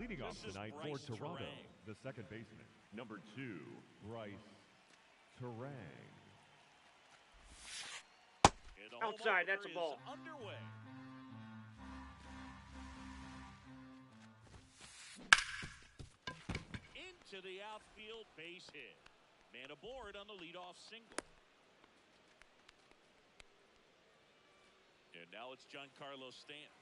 Leading off tonight for Toronto, Terang. the second baseman, number 2, Bryce Terang. Outside, that's a ball. Underway. Into the outfield, base hit. Man aboard on the leadoff single. And now it's Giancarlo Stanton.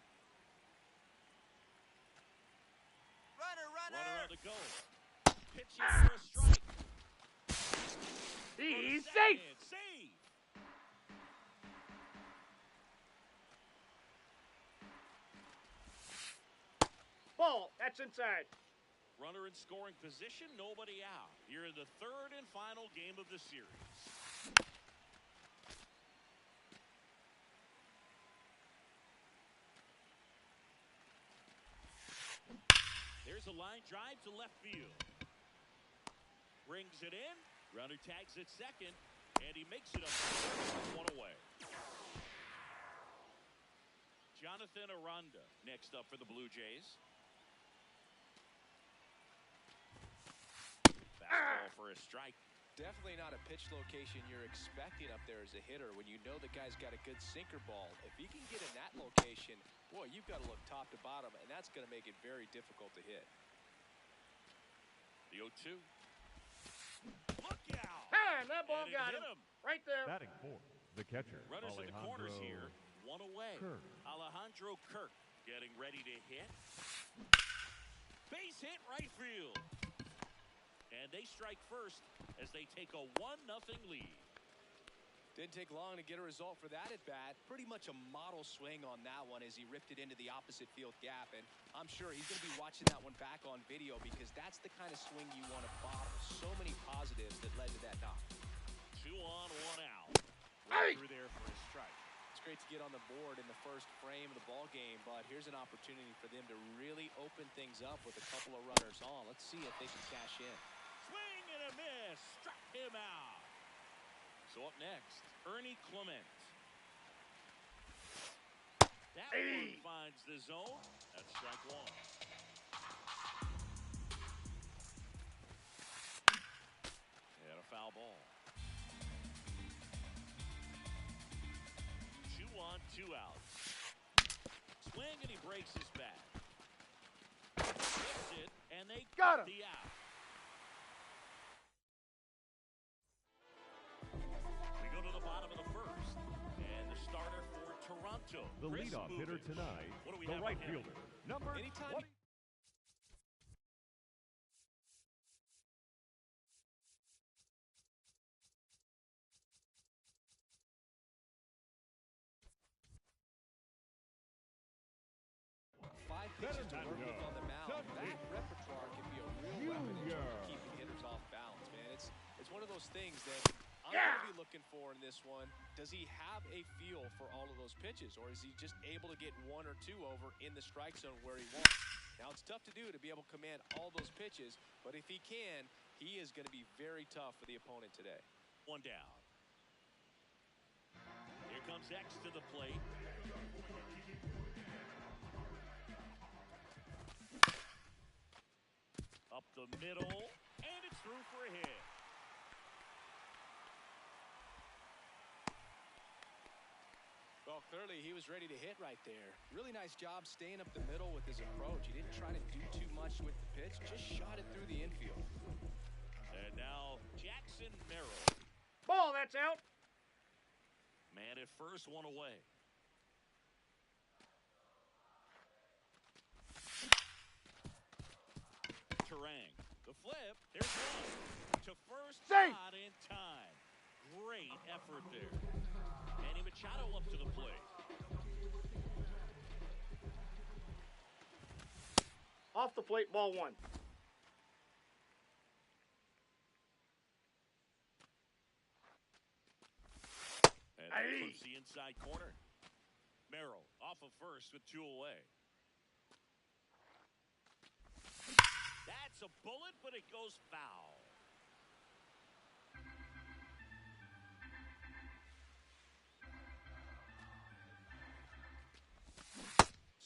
Runner on the go. Pitching for a strike. He's safe. Save. Ball, that's inside. Runner in scoring position, nobody out. Here in the third and final game of the series. There's a line drive to left field. Brings it in. Runner tags at second, and he makes it up one away. Jonathan Aranda next up for the Blue Jays. Fastball for a strike. Definitely not a pitch location you're expecting up there as a hitter when you know the guy's got a good sinker ball. If he can get in that location, boy, you've got to look top to bottom, and that's going to make it very difficult to hit. The 0-2. Look out! And that ball got him. Right there. Batting fourth, the catcher, Runners in the corners here. One away. Kirk. Alejandro Kirk getting ready to hit. Base hit right field. And they strike first as they take a 1-0 lead. Didn't take long to get a result for that at bat. Pretty much a model swing on that one as he ripped it into the opposite field gap. And I'm sure he's going to be watching that one back on video because that's the kind of swing you want to bottle. So many positives that led to that knock. 2 on, 1 out. Right through there for a strike. It's great to get on the board in the first frame of the ball game, but here's an opportunity for them to really open things up with a couple of runners on. Let's see if they can cash in. Swing and a miss. Struck him out. So up next, Ernie Clement. That one finds the zone. That's strike one. And a foul ball. 2 on, 2 outs. Swing and he breaks his bat. Hits it, and they got him. The out. The leadoff hitter tonight, the right fielder, number 20. Five pitches to work with on the mound. That repertoire can be a real weapon in terms of keeping hitters off balance, man. It's one of those things that I'm going to be looking for in this one. Does he have a feel for all of those pitches, or is he just able to get 1 or 2 over in the strike zone where he wants? Now, it's tough to do to be able to command all those pitches, but if he can, he is going to be very tough for the opponent today. 1 down. Here comes X to the plate. Up the middle, and it's through for a hit. Well, clearly he was ready to hit right there. Really nice job staying up the middle with his approach. He didn't try to do too much with the pitch, just shot it through the infield. And now Jackson Merrill. Ball, that's out. Man at first, 1 away. Terang. The flip. There's one. To first, safe. Not in time. Great effort there. Manny Machado up to the plate. Off the plate, ball 1. And that puts the inside corner. Merrill off of first with 2 away. That's a bullet, but it goes foul.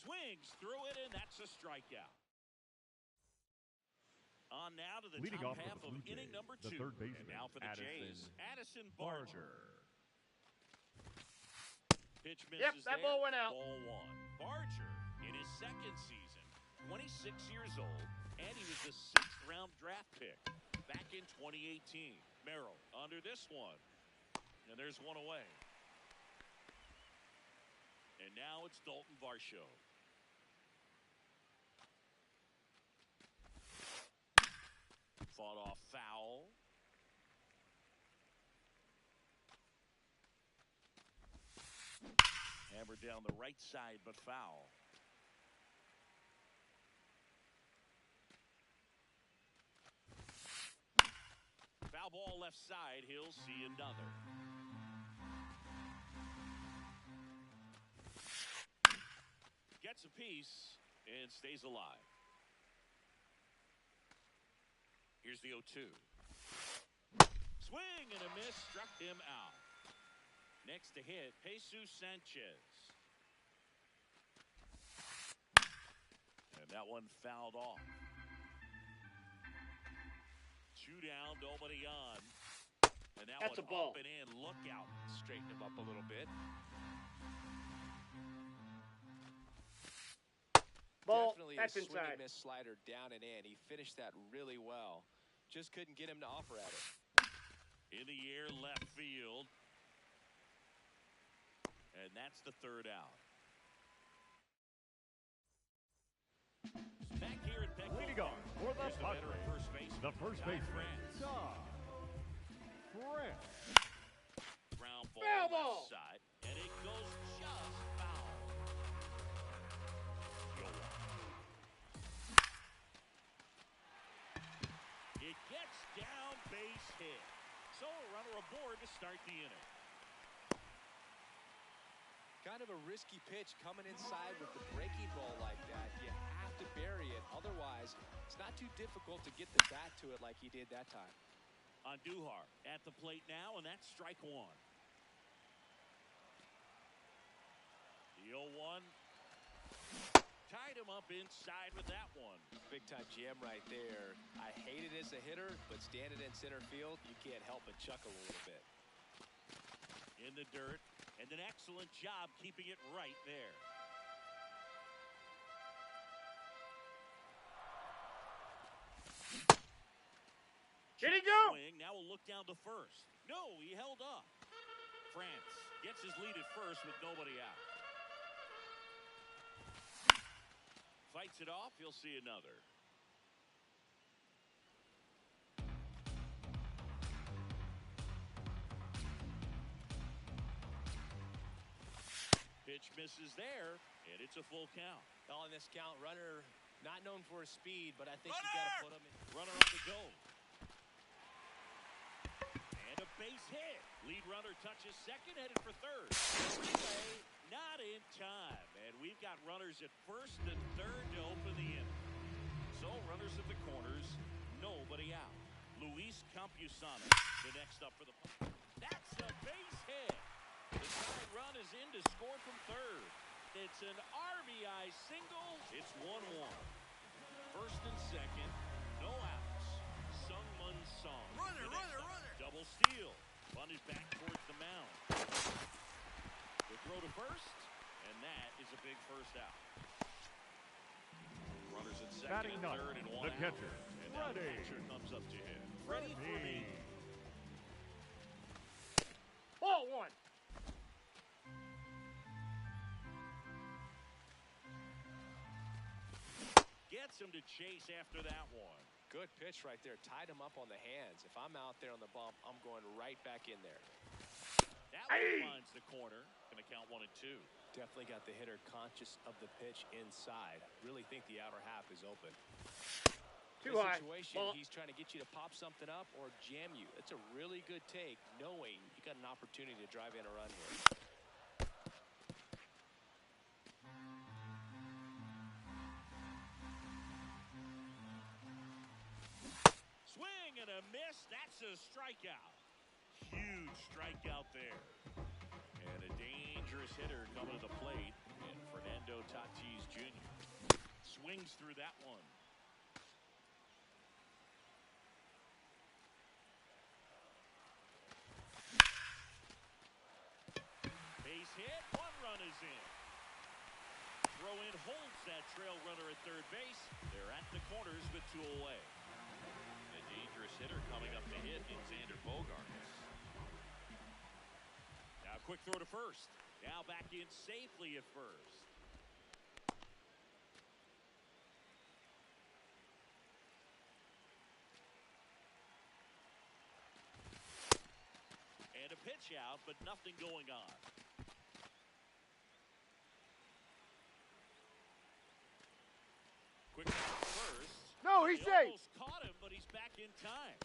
Swings through it, and that's a strikeout. on now to the Leading top off half for of the Blue inning Jays, number the 2. third baseman, And now for the Jays, Addison Barger. Pitch misses Yep, that there. ball went out. Ball 1. Barger in his second season, 26 years old, and he was the 6th-round draft pick back in 2018. Merrill under this one, and there's one away. And now it's Dalton Varsho. Fought off foul. Hammered down the right side, but foul. Foul ball left side. He'll see another. Gets a piece and stays alive. Here's the 0-2. Swing and a miss, struck him out. Next to hit, Jesus Sanchez. And that one fouled off. 2 down, nobody on. And That's one a ball. up and in. Look out. Straighten him up a little bit. Ball, Definitely that's a swing inside. and miss slider down and in. He finished that really well. Just couldn't get him to offer at it. In the air, left field. And that's the 3rd out. Back here at Petco. Leading off for the Here's the veteran Padres, first baseman. the first baseman, France. France. Ground ball, Foul left ball. side, and it goes just foul. It gets down, base hit. So a runner aboard to start the inning. Kind of a risky pitch coming inside with the breaking ball like that. You have to bury it. Otherwise, it's not too difficult to get the bat to it like he did that time. Andujar at the plate now, and that's strike 1. The 0-1. Tied him up inside with that one. Big time jam right there. I hate it as a hitter, but standing in center field, you can't help but chuckle a little bit. In the dirt, and an excellent job keeping it right there. Did he go? Swing, now we'll look down to first. No, he held up. France gets his lead at first with nobody out. Fights it off, he'll see another. Pitch misses there, and it's a full count. On this count, runner not known for his speed, but I think you got to put him in. Runner on the go. And a base hit. Lead runner touches second, headed for third. Relay, not in time. And we've got runners at first and third to open the inning. So runners at the corners, nobody out. Luis Campusano, the next up for the plate. That's a base hit. The side run is in to score from third. It's an RBI single. It's 1-1. First and second, no outs. Sung-Mun Song. Runner. Double steal. Bunted back towards the mound. The throw to first, and that is a big first out. Runners at second Batting and ninth, third and one the out. catcher, And now the Freddie. catcher comes up to him. Ready for me. Ball 1. Gets him to chase after that one. Good pitch right there. Tied him up on the hands. If I'm out there on the bump, I'm going right back in there. That one finds the corner. Going to count 1 and 2. Definitely got the hitter conscious of the pitch inside. Really think the outer half is open. Too This high. situation, Ball. he's trying to get you to pop something up or jam you. It's a really good take, knowing you got an opportunity to drive in a run here. Swing and a miss. That's a strikeout. Huge strikeout there. And a dangerous hitter coming to the plate. And Fernando Tatis Jr. swings through that one. base hit. One run is in. Throw in holds that trail runner at third base. They're at the corners with 2 away. A dangerous hitter coming up to hit in Xander Bogaerts. Now quick throw to first. Now back in safely at first. And a pitch out, but nothing going on. Quick out first. No, he's He safe. almost caught him, but he's back in time.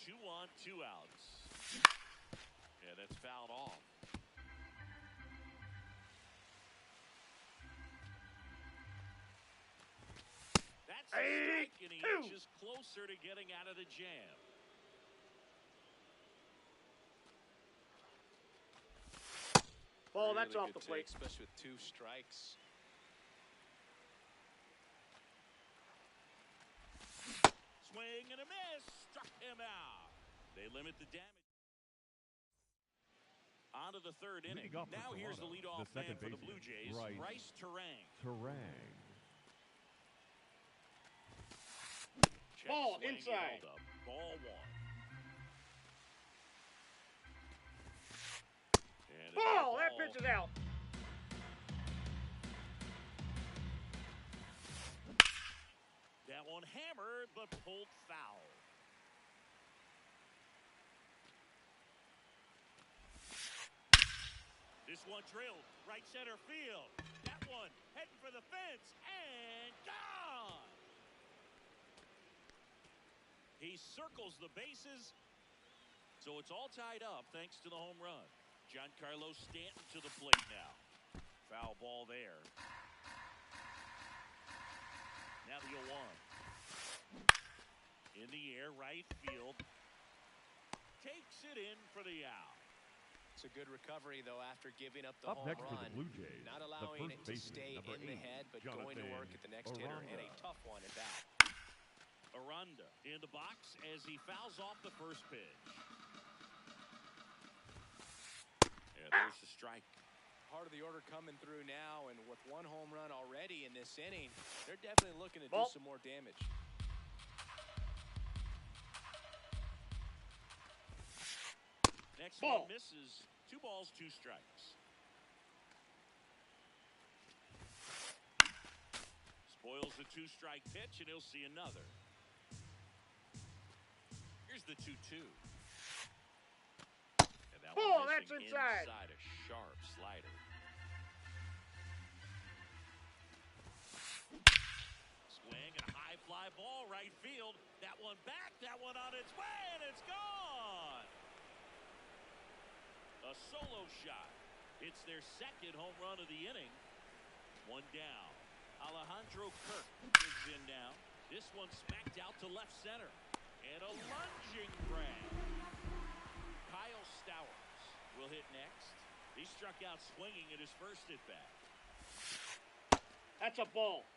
2 on, 2 outs. Yeah, that's fouled off. That's a strike, and he inches closer to getting out of the jam. Ball, that's Really off the good plate. take, especially with 2 strikes. Swing and a miss. Struck him out. They limit the damage. On to the third inning. Leading off for Now here's the Toronto, leadoff the second man for the baseman, Blue Jays, Bryce Terang. Terang. Check Ball, swing, inside. held up. Ball 1. And Ball, another that pitch is out. That one hammered, but pulled foul. This one drilled right center field. That one heading for the fence and gone. He circles the bases, so it's all tied up thanks to the home run. Giancarlo Stanton to the plate now. Foul ball there. Now the 0-1. In the air, right field. Takes it in for the out. It's a good recovery, though, after giving up the Up home next run. for the Blue Jays, Not the allowing first it to baseman, stay number in the 8, head, but going to work at the next hitter, and a tough one at that. Aranda in the box as he fouls off the first pitch. Yeah, there's the strike. Part of the order coming through now, and with 1 home run already in this inning, they're definitely looking to do some more damage. Next Ball. one misses. 2 balls, 2 strikes. Spoils the 2-strike pitch, and he'll see another. Here's the 2-2. And that Ball, one that's missing inside. a sharp slider. Swing and a high fly ball right field. That one back, that one on its way, and it's gone. A solo shot. It's their second home run of the inning. 1 down. Alejandro Kirk digs in now. This one smacked out to left center. And a lunging grab. Kyle Stowers will hit next. He struck out swinging at his first at bat. That's a ball.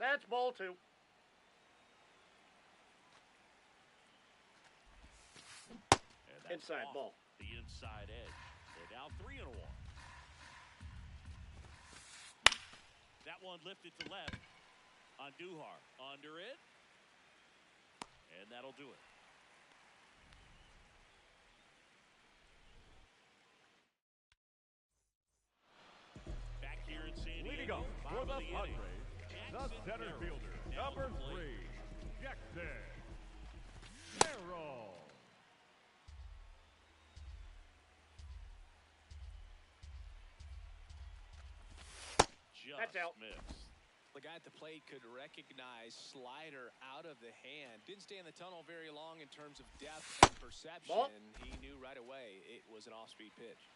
That's ball 2. And that's Inside off ball. the inside edge. They're now 3-1. That one lifted to left on Duhar. Under it. And that'll do it. Back here in San Diego. Leading off for bottom the of inning. Padres, the Jackson center Merrill fielder, now number on the plate. 3, Jackson Merrill. Just That's out. missed. The guy at the plate could recognize slider out of the hand. Didn't stay in the tunnel very long in terms of depth and perception. Ball. He knew right away it was an off-speed pitch.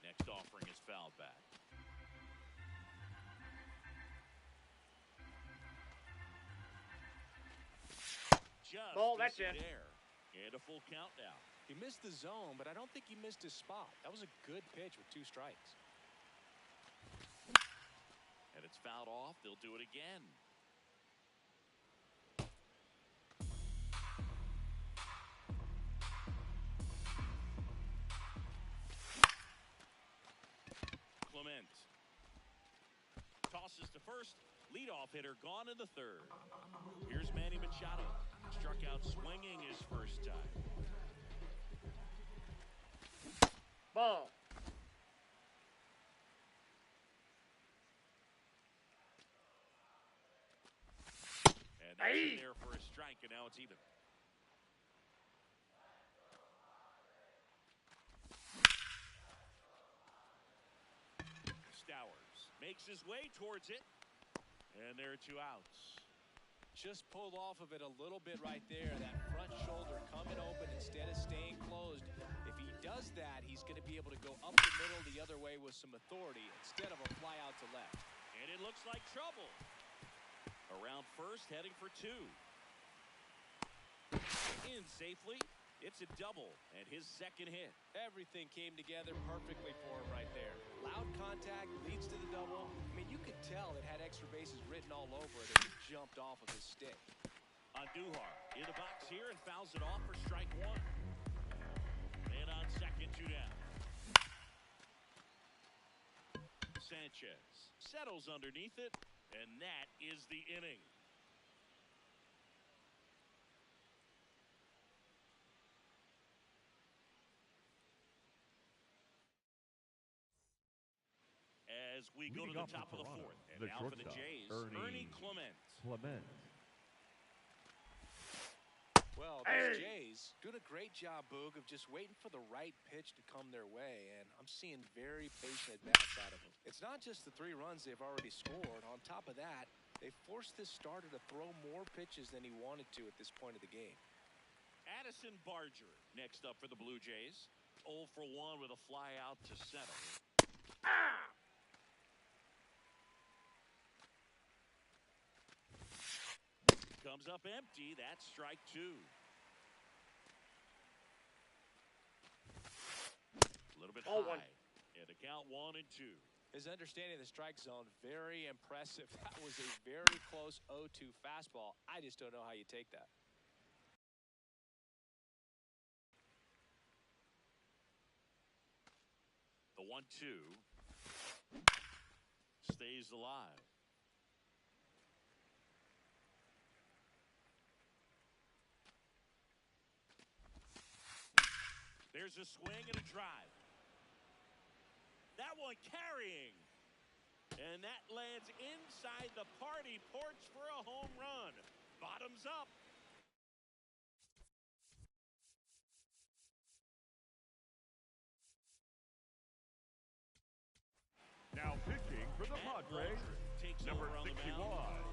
Next offering is fouled back. Just Ball, that's missing in. there. And a full count now. He missed the zone, but I don't think he missed his spot. That was a good pitch with 2 strikes. And it's fouled off. They'll do it again. Clement tosses to first. Leadoff hitter gone in the 3rd. Here's Manny Machado. Struck out swinging his first time. Ball. And that's in there for a strike, and now it's even. Stowers makes his way towards it. And there are 2 outs. Just pulled off of it a little bit right there. That front shoulder coming open instead of staying closed. If he does that, he's going to be able to go up the middle the other way with some authority instead of a fly out to left. And it looks like trouble. Around first, heading for 2. In safely. It's a double and his 2nd hit. Everything came together perfectly for him right there. Loud contact leads to the double. I mean, you could tell it had extra bases written all over it as it jumped off of his stick. Andujar in the box here and fouls it off for strike 1. And on second, 2 down. Sanchez settles underneath it, and that is the inning. As we go to the top of the 4th, and now for the Jays, Ernie Clement. Well, these Jays doing a great job, Boog, of just waiting for the right pitch to come their way, and I'm seeing very patient at-bats out of them. It's not just the 3 runs they've already scored. On top of that, they forced this starter to throw more pitches than he wanted to at this point of the game. Addison Barger next up for the Blue Jays. 0 for 1 with a fly out to center. Comes up empty. That's strike 2. A little bit high. And the count 1 and 2. His understanding of the strike zone, very impressive. That was a very close 0-2 fastball. I just don't know how you take that. The 1-2 stays alive. There's a swing and a drive. That one carrying. And that lands inside the party porch for a home run. Bottoms up. Now pitching for the Padres, number 61.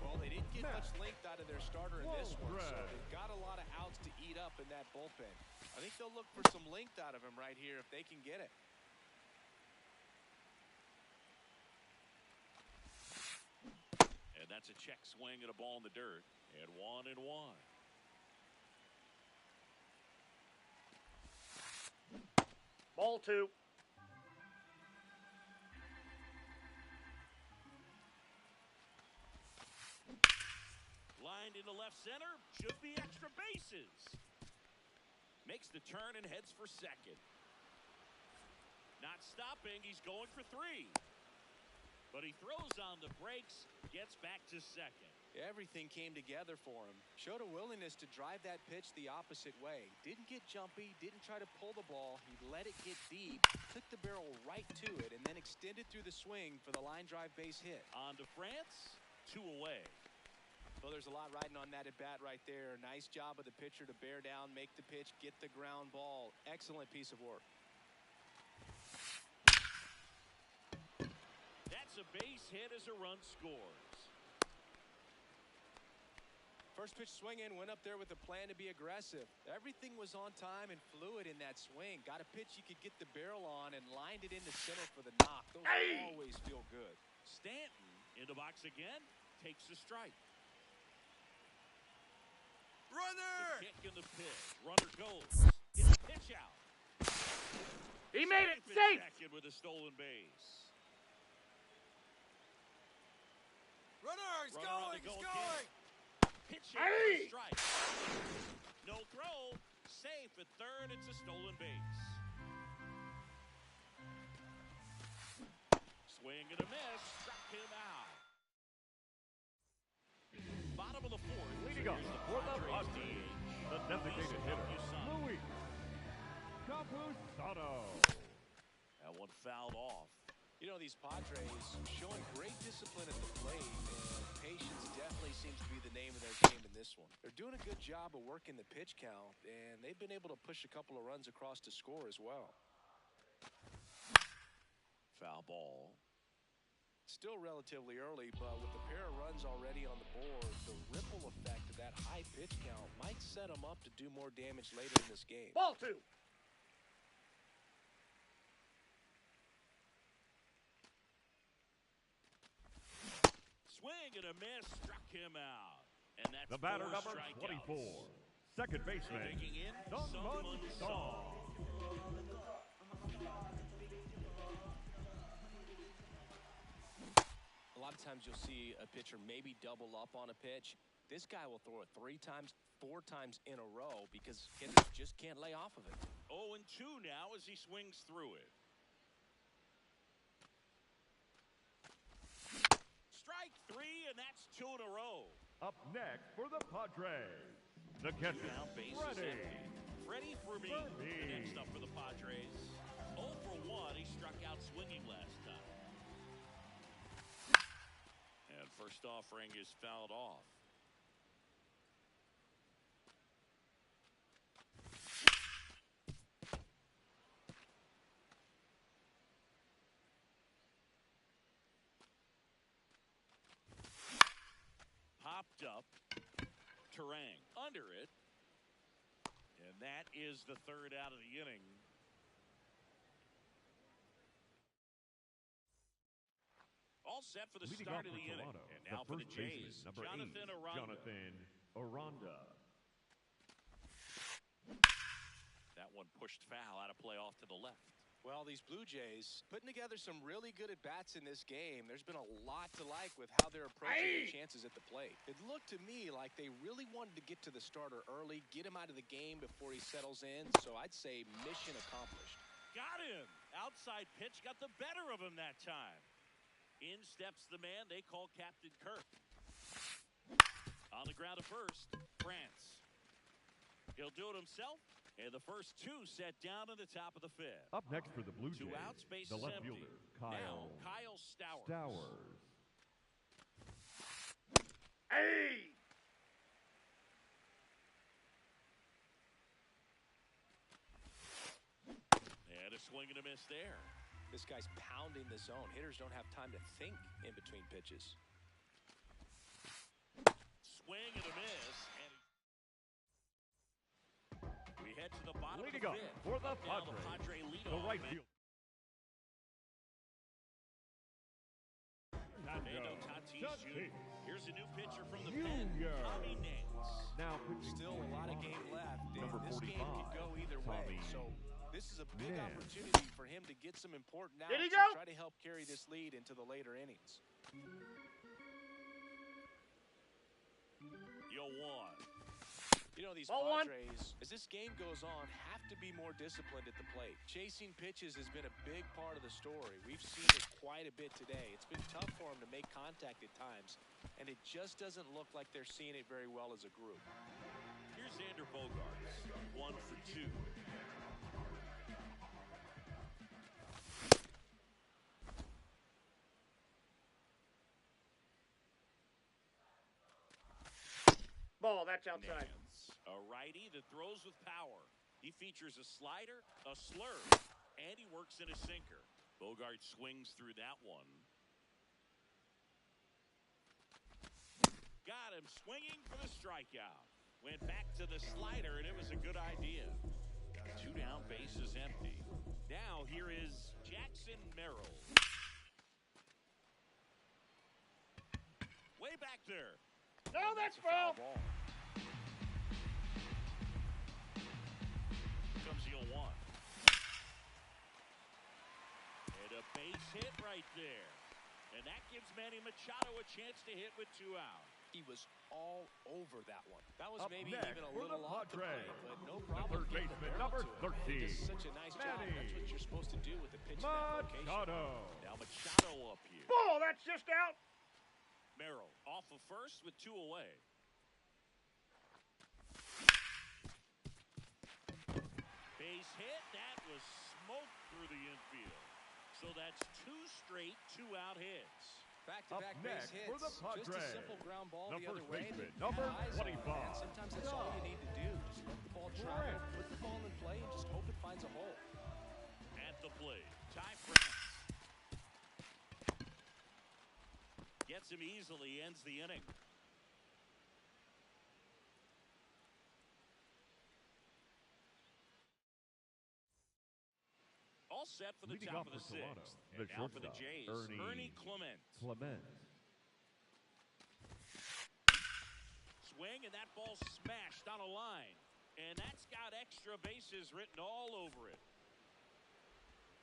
Well, they didn't get much length out of their starter in this one, so they've got a lot of outs to eat up in that bullpen. I think they'll look for some length out of him right here if they can get it. And that's a check swing and a ball in the dirt. And 1-1. Ball 2. Lined into left center. Should be extra bases. Makes the turn and heads for second. Not stopping. He's going for 3. But he throws on the brakes. Gets back to second. Everything came together for him. Showed a willingness to drive that pitch the opposite way. Didn't get jumpy. Didn't try to pull the ball. He let it get deep. Took the barrel right to it. And then extended through the swing for the line drive base hit. On to France. 2 away. Well, there's a lot riding on that at bat right there. Nice job of the pitcher to bear down, make the pitch, get the ground ball. Excellent piece of work. That's a base hit as a run scores. First pitch swinging, went up there with a plan to be aggressive. Everything was on time and fluid in that swing. Got a pitch you could get the barrel on and lined it into center for the knock. Those always feel good. Stanton in the box again, takes the strike. Runner! The kick and the pitch. Runner goes. throws. It's a pitch out. He made it Safe safe. at second with a stolen base. Runner, he's Runner on going, the go he's again. going. Pitching for Hey! a strike. No throw. Safe at third. It's a stolen base. Swing and a miss. Struck him out. Bottom of the fourth. Leading up Here's the for the Padres Padres, DH. the designated hitter, Capusano. Luis Capusano. That one fouled off. You know, these Padres showing great discipline at the plate, and patience definitely seems to be the name of their game in this one. They're doing a good job of working the pitch count, and they've been able to push a couple of runs across to score as well. Foul ball. Still relatively early, but with the pair of runs already on the board, the ripple effect of that high pitch count might set them up to do more damage later in this game. Ball 2. Swing and a miss. Struck him out. And that's The batter four number strikeouts. 24, second baseman, Taking in Sung-Mun Song. A lot of times you'll see a pitcher maybe double up on a pitch. This guy will throw it 3 times, 4 times in a row because hitters just can't lay off of it. 0-2 now as he swings through it. Strike 3, and that's 2 in a row. Up next for the Padres, the catcher, Now base is Freddie. empty. Freddie for me. Next up for the Padres. 0 for 1. He struck out swinging last time. And first offering is fouled off. Popped up. Terang under it. And that is the third out of the inning. All set for the Leading start off of for the inning. Toronto, And now for the first baseman, Jays, number Jonathan 8, Aranda. Jonathan Aranda. That one pushed foul out of play off to the left. Well, these Blue Jays putting together some really good at-bats in this game. There's been a lot to like with how they're approaching their chances at the plate. It looked to me like they really wanted to get to the starter early, get him out of the game before he settles in. So I'd say mission accomplished. Got him. Outside pitch got the better of him that time. In steps the man they call Captain Kirk. On the ground at first, France. He'll do it himself. And the first 2 set down in the top of the 5th. Up next for the Blue Jays, 2 outs, base the is left empty. fielder, Now Kyle Stowers. Stowers. Hey! And a swing and a miss there. This guy's pounding the zone. Hitters don't have time to think in between pitches. Swing and a miss. And we head to the bottom Leading of up the 5th. for the Now the Padres, Padre the leadoff right man. field. Fernando Tatis Jr. Here's a new pitcher from the pen, Junior. Tommy Nance. Now pitching Still a lot of game left, and Number this game 45, could go either way. Tommy So this is a big Nance. opportunity for him to get some important outs Did he and go? try to help carry this lead into the later innings. Yo, 1. You know, these Ball 1. Padres, as this game goes on, have to be more disciplined at the plate. Chasing pitches has been a big part of the story. We've seen it quite a bit today. It's been tough for them to make contact at times, and it just doesn't look like they're seeing it very well as a group. Here's Xander Bogaerts. 1 for 2. Ball, that's outside. Nance, a righty that throws with power. He features a slider, a slurve, and he works in a sinker. Bogart swings through that one. Got him swinging for the strikeout. Went back to the slider, and it was a good idea. 2 down, base is empty. Now here is Jackson Merrill. Way back there. No, that's a foul foul. ball. hit right there. And that gives Manny Machado a chance to hit with 2 out. He was all over that one. That was Up maybe next even a for little the off the Padres, plate, but no the problem. third getting the baseman, barrel number to it. He 13, does such a nice job. Manny That's what you're supposed to do with the pitch in that location. Machado. Now Machado up here. Ball, that's just out. Merrill off of first with 2 away. Base hit. That was smoked through the infield. So that's 2 straight 2-out hits. Back-to-back Up base next hits. for the Just a Padres, simple ground ball the the other first way. baseman, and number eyes on it, 25. man. Sometimes that's all you need to do. Just let the ball travel, put the ball in play, and just hope it finds a hole. At the plate, Ty France. Gets him easily, ends the inning. All set for the Leading top off of the for Toronto, 6th. the And now for the shortstop, Jays, Ernie Clement. Swing, and that ball smashed on a line. And that's got extra bases written all over it.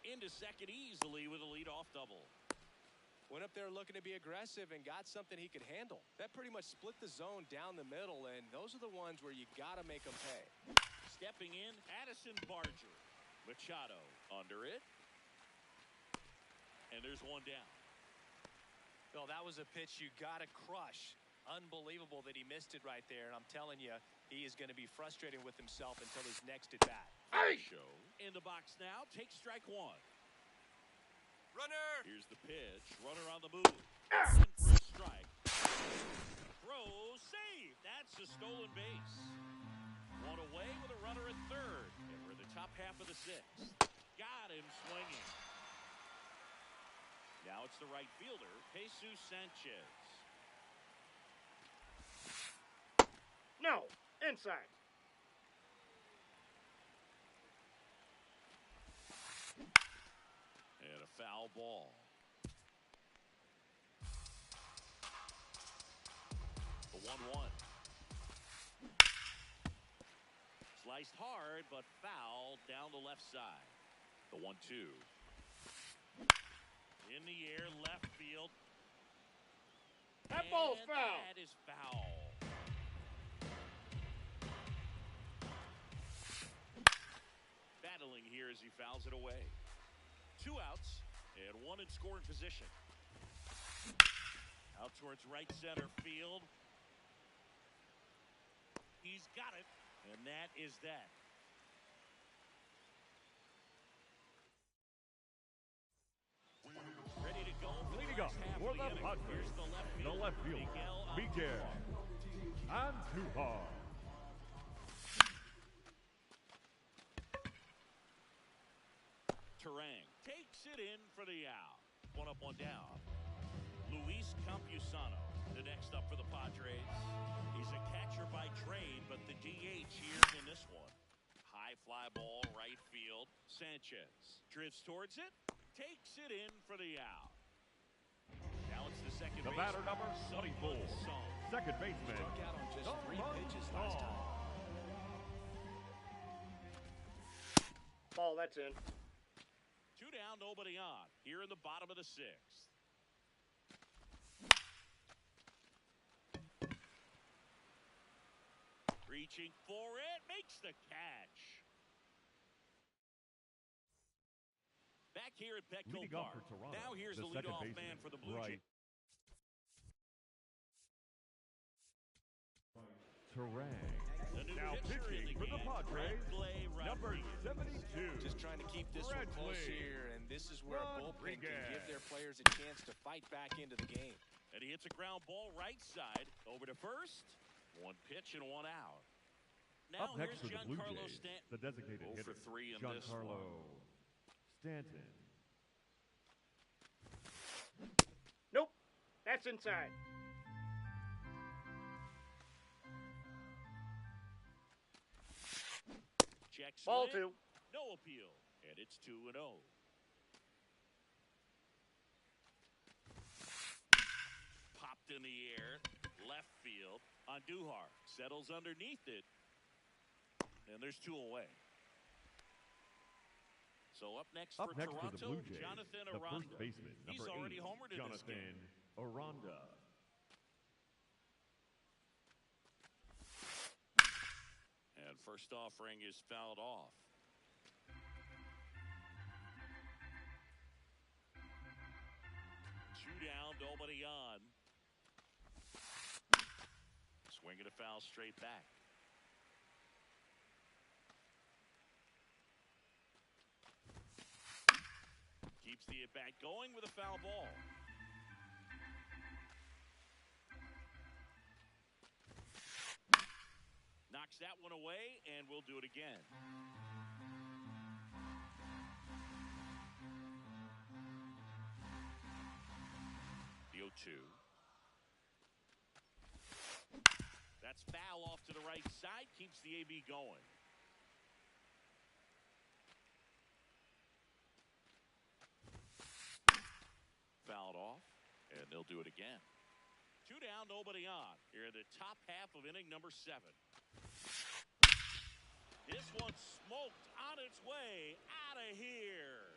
Into second easily with a leadoff double. Went up there looking to be aggressive and got something he could handle. That pretty much split the zone down the middle, and those are the ones where you got to make them pay. Stepping in, Addison Barger. Machado under it. And there's 1 down. Well, that was a pitch you got to crush. Unbelievable that he missed it right there, and I'm telling you, he is going to be frustrated with himself until his next at bat. Show in the box now. Take strike 1. Runner! Here's the pitch. Runner on the move. In for a strike. Throw, save. That's a stolen base. 1 away with a runner at third. And we're in the top half of the 6th. Got him swinging. Now it's the right fielder, Jesus Sanchez. No, inside. And a foul ball. The 1-1. Sliced hard, but foul down the left side. The 1-2. In the air, left field. That ball's And foul. that is foul. Battling here as he fouls it away. 2 outs and 1 in scoring position. Out towards right center field. He's got it, and that is that. Ready to go for Leading the up first half for of the the inning. Padres, Here's the left fielder, Miguel Andujar. Terang takes it in for the out. 1 up, 1 down. Luis Campusano, the next up for the Padres. He's a catcher by trade, but the DH here in this one. High fly ball, right field. Sanchez drifts towards it, takes it in for the out. Now it's the second The baseman, batter number 24, Song. second baseman, Struck out on just 3 Song. pitches last time. Ball, that's in. 2 down, nobody on. Here in the bottom of the 6th. Reaching for it, makes the catch. Back here at Petco Leading off Park. for Toronto, Now here's the the second leadoff baseman, man for the Blue right. Jays. Terang. The new Now pitcher in pitching the for the game, Padres, Clay number Rodriguez. 72. Just trying to keep this one close Bradley here, and this is where a bullpen can give Rodriguez. their players a chance to fight back into the game. And he hits a ground ball right side over to first. 1 pitch and 1 out. Now Up next for here's the Blue Giancarlo Jays, Stanton. the designated 0 hitter, for 3 in this Giancarlo one. Stanton. Nope, that's inside. Check Ball swing. 2. No appeal. And it's 2-0. Popped in the air. Left field. Andujar settles underneath it. And there's 2 away. So up next Up for next for Toronto, the Blue Jays, Jonathan the Aranda. first baseman, He's number already 8, homered in this game. Jonathan Aranda. And first offering is fouled off. Two down, nobody on. Swinging a foul straight back. Keeps the at-bat going with a foul ball. Knocks that one away, and we'll do it again. The 0-2. That's foul off to the right side. Keeps the AB going. Fouled off, and they'll do it again. Two down, nobody on. Here in the top half of inning number 7. This one's smoked on its way out of here.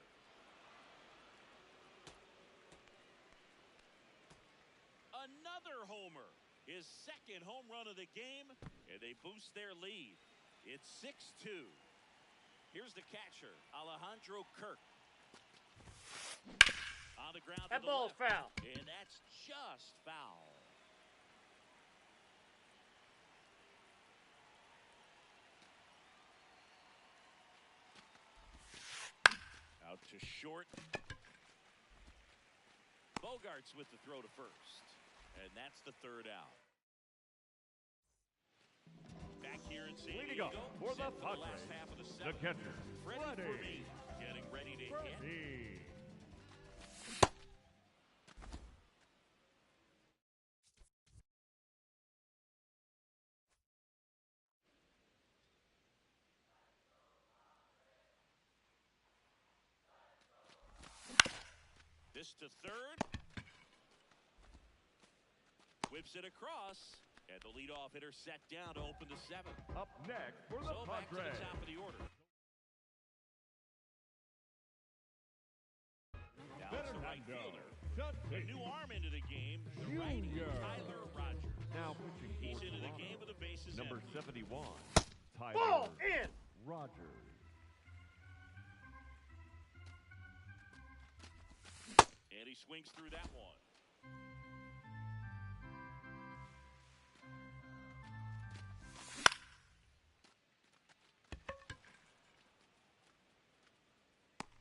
Another homer. His second home run of the game, and they boost their lead. It's 6-2. Here's the catcher, Alejandro Kirk. On the ground. That to the ball's left, foul. and that's just foul. Out to short. Bogarts with the throw to first. And that's the third out. Back here in San Leading Diego, up for the set Padres, last half of the the seventh. catcher, Freddie Freddie. Freddie getting ready to hit. Freddie. This to third. Whips it across. And the leadoff hitter set down to open the 7th. Up next for the So back to the Padres, top of the order. Now it's the right fielder. A new arm into the game. The righty, Tyler Rogers. Now pitching He's for into the Toronto, game with the bases number empty. 71, Tyler Ball in. Rogers. And he swings through that one.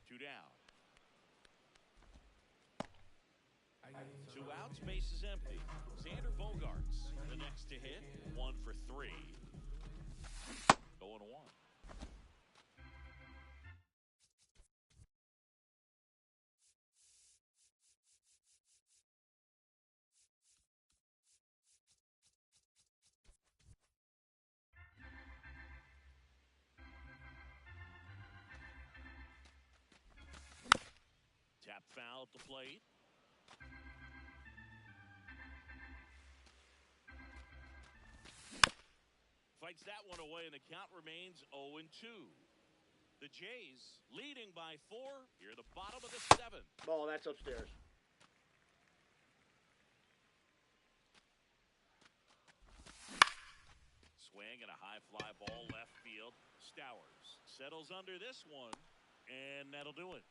Two down. Two outs, bases empty. Xander Bogarts, the next to hit, 1 for 3. 0-1. Tap foul at the plate. Fights that one away, and the count remains 0-2. The Jays leading by 4 here at the bottom of the 7th. Ball, that's upstairs. Swing and a high fly ball left field. Stowers settles under this one, and that'll do it.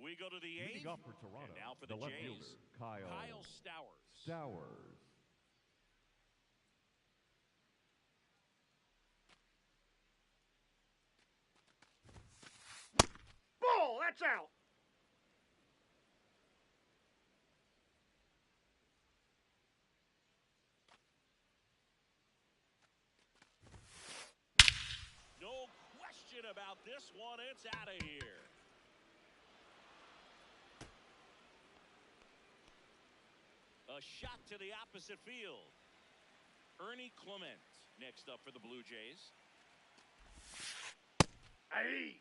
We go to the 8th. Leading up for Toronto, And now for the the left Jays, fielder, Kyle Stowers. Stowers. Ball, that's out. No question about this one. It's out of here. A shot to the opposite field. Ernie Clement next up for the Blue Jays. Aye.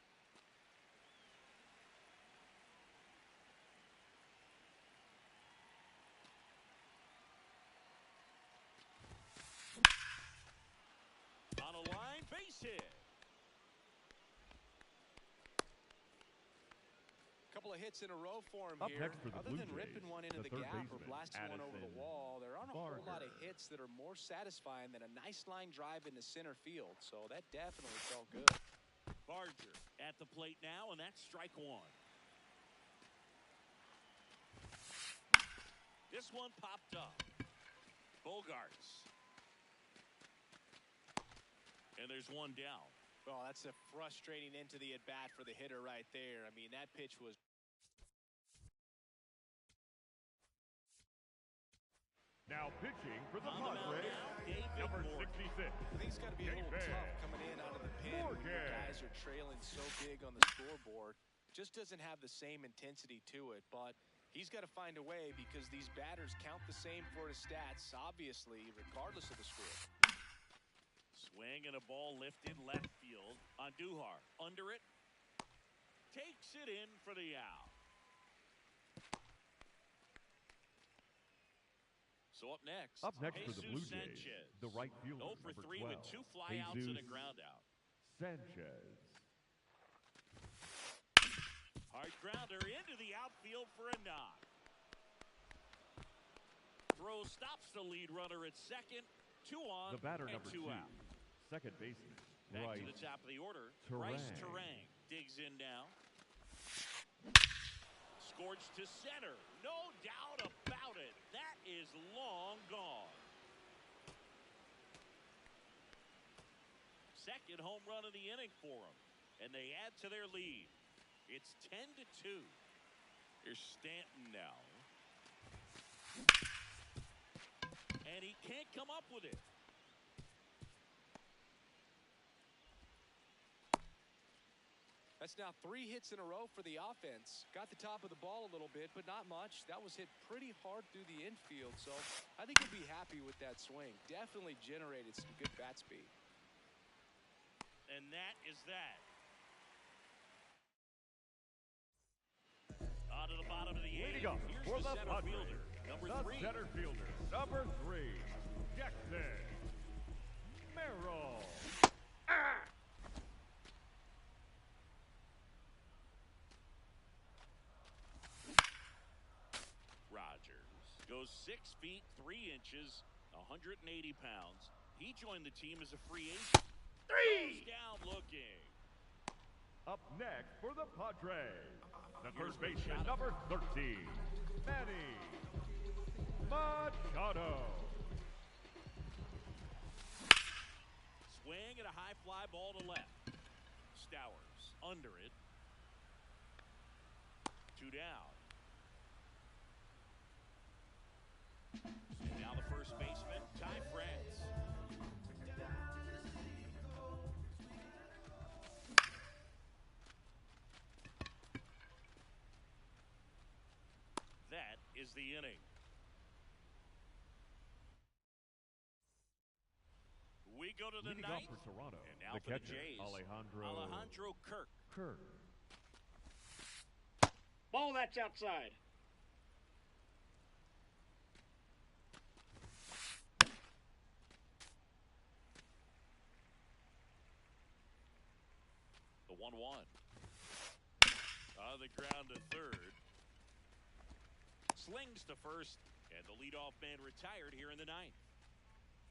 couple of hits in a row for him Up here. next for the Other Blue than ripping Jays, one into the the third gap or baseman, blasting one over the Addison wall, there aren't a whole lot of Barger. hits that are more satisfying than a nice line drive into center field. So that definitely felt good. Barger at the plate now, and that's strike one. This one popped up. Bogarts. And there's one down. Oh, that's a frustrating end to the at-bat for the hitter right there. I mean, that pitch was... Now pitching for the On the mound Padres, now, David number Morgan. 66. I think it's got to be a little David tough coming in out of the pen when your Morgan. guys are trailing so big on the scoreboard. Just doesn't have the same intensity to it, but he's got to find a way because these batters count the same for his stats, obviously, regardless of the score. Swing and a ball lifted left field on Duhar. Under it. Takes it in for the out. So up next For the Blue Jesus Jays, Sanchez. the right fielder, 0 for number 3 12, with 2 flyouts and a Jesus ground out. Sanchez. Hard grounder into the outfield for a knock. Throw stops the lead runner at second. 2 on The batter, and number 2 2, out. second baseman, Back Bryce to the top of the order. Terang. Bryce Terang digs in now. Scorched to center. No doubt about it. That is long gone. Second home run of the inning for them. And they add to their lead. It's 10-2. Here's Stanton now. And he can't come up with it. That's now 3 hits in a row for the offense. Got the top of the ball a little bit, but not much. That was hit pretty hard through the infield, so I think he'll be happy with that swing. Definitely generated some good bat speed. And that is that. On to the bottom of the Leading eighth. up Here's for the the center Padres, fielder, number the 3. center fielder, number 3, Jackson Merrill. Rogers goes 6 feet 3 inches, 180 pounds. He joined the team as a free agent. 3. Down looking. Up next for the Padres, the Here's first baseman, Machado. number 13, Manny Machado. Swing and a high fly ball to left. Stowers under it. 2 down. Now the first baseman, Ty France. That is the inning. We go to the Leading off ninth. for Toronto, And now the for the catcher, Jays, Alejandro Kirk. Kirk. Ball that's outside. The 1-1. On the ground to third. Slings to first, and the leadoff man retired here in the ninth.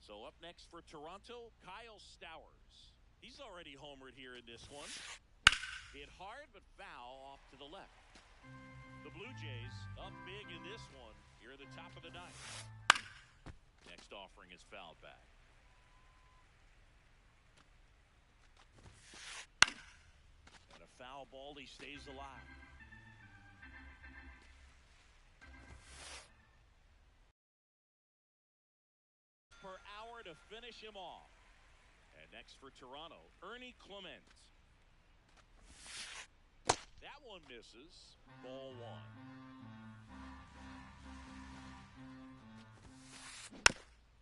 So up next for Toronto, Kyle Stowers. He's already homered here in this one. Hit hard but foul off to the left. The Blue Jays up big in this one here at the top of the ninth. Next offering is fouled back. And a foul ball, he stays alive. Per hour to finish him off. And next for Toronto, Ernie Clement. That one misses. Ball 1.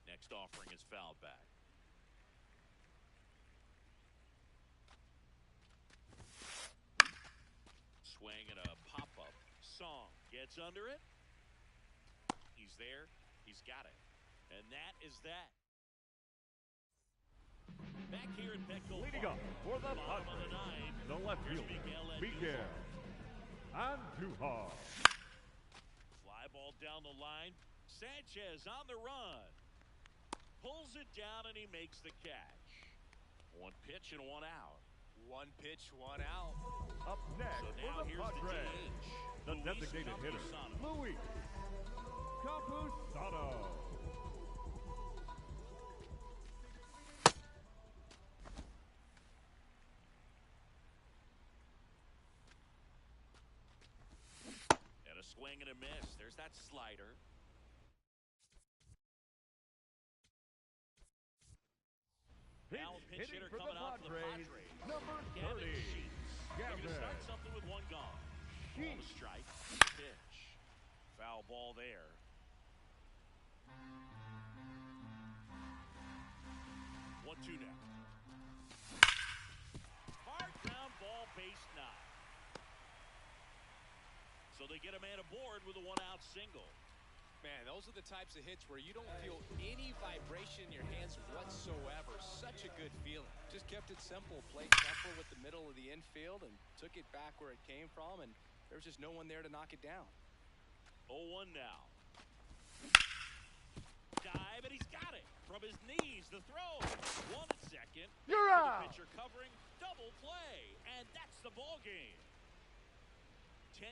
Next offering is fouled back. Swing and a pop-up. Song gets under it. He's there. He's got it. And that is that. Back here at Petco Leading Park, up for the bottom of the Padres, ninth. the left Here's fielder, Miguel Miguel Andujar. Fly ball down the line. Sanchez on the run. Pulls it down and he makes the catch. One pitch and one out. One pitch, one out. Up next So now for the here's the Padres, DH. the Luis designated hitter, Campusano. Luis Campusano. And a swing and a miss. There's that slider. Now a pinch Hitting hitter for coming the out for the Padres, Padres. number Gavin 30, Sheets. They're going to start Gavin something with one gone. Ball to strike. Pitch. Foul ball there. 1-2 now. Hard ground ball, base knock. So they get a man aboard with a one-out single. Man, those are the types of hits where you don't feel any vibration in your hands whatsoever. Such a good feeling. Just kept it simple. Played simple with the middle of the infield and took it back where it came from, and there was just no one there to knock it down. 0-1 now. Dive, and he's got it. From his knees, the throw. 1-2. You're out. The pitcher covering. Double play. And that's the ball game. 10.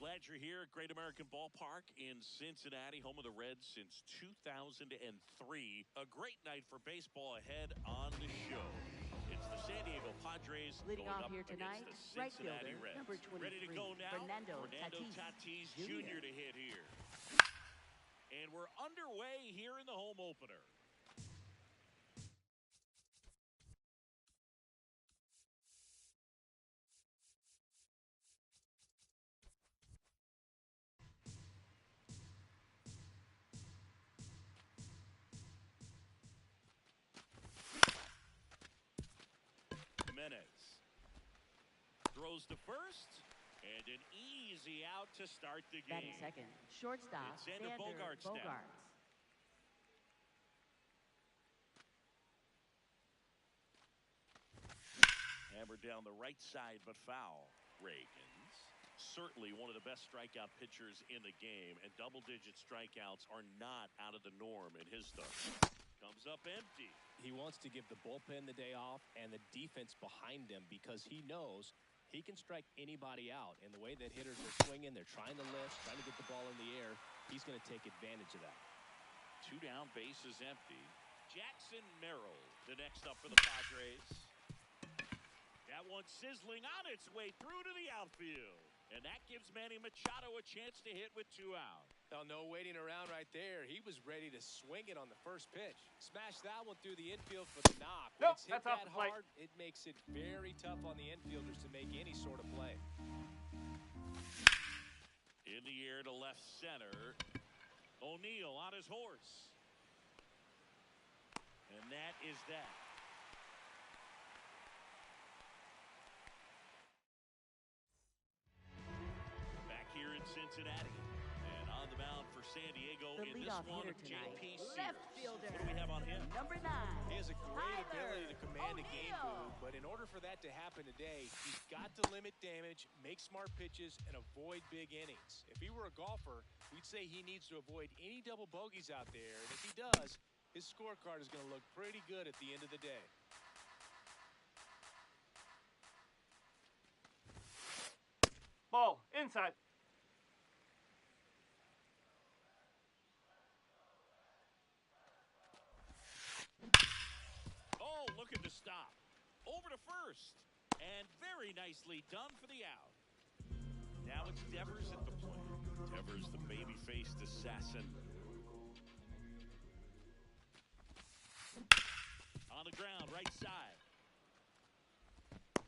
Glad you're here at Great American Ballpark in Cincinnati, home of the Reds since 2003. A great night for baseball ahead on the show. It's the San Diego Padres leading going off up here tonight. against the Right Cincinnati fielder, Reds. number 23, Ready to go now? Fernando Tatis Jr. to hit here. And we're underway here in the home opener. Throws to first, and an easy out to start the game. Batting second, shortstop, it's Xander Bogaerts. Hammered down the right side, but foul. Reagans, certainly one of the best strikeout pitchers in the game, and double-digit strikeouts are not out of the norm in his stuff. Comes up empty. He wants to give the bullpen the day off and the defense behind him because he knows he can strike anybody out. And the way that hitters are swinging, they're trying to lift, trying to get the ball in the air. He's going to take advantage of that. 2 down, base is empty. Jackson Merrill, the next up for the Padres. That one sizzling on its way through to the outfield. And that gives Manny Machado a chance to hit with 2 out. Well, no waiting around right there. He was ready to swing it on the first pitch. Smash that one through the infield for the knock. When it's hit that hard, it makes it very tough on the infielders to make any sort of play. In the air to left center. O'Neill on his horse. And that is that. Back here in Cincinnati. On the mound for San Diego the in this one, J.P. Sears. Fielder, what do we have on him? Number 9. He has a great ability to command a game move, but in order for that to happen today, he's got to limit damage, make smart pitches, and avoid big innings. If he were a golfer, we'd say he needs to avoid any double bogeys out there, and if he does, his scorecard is going to look pretty good at the end of the day. Ball, inside. Looking to stop. Over to first. And very nicely done for the out. Now it's Devers at the plate. Devers, the baby-faced assassin. On the ground, right side.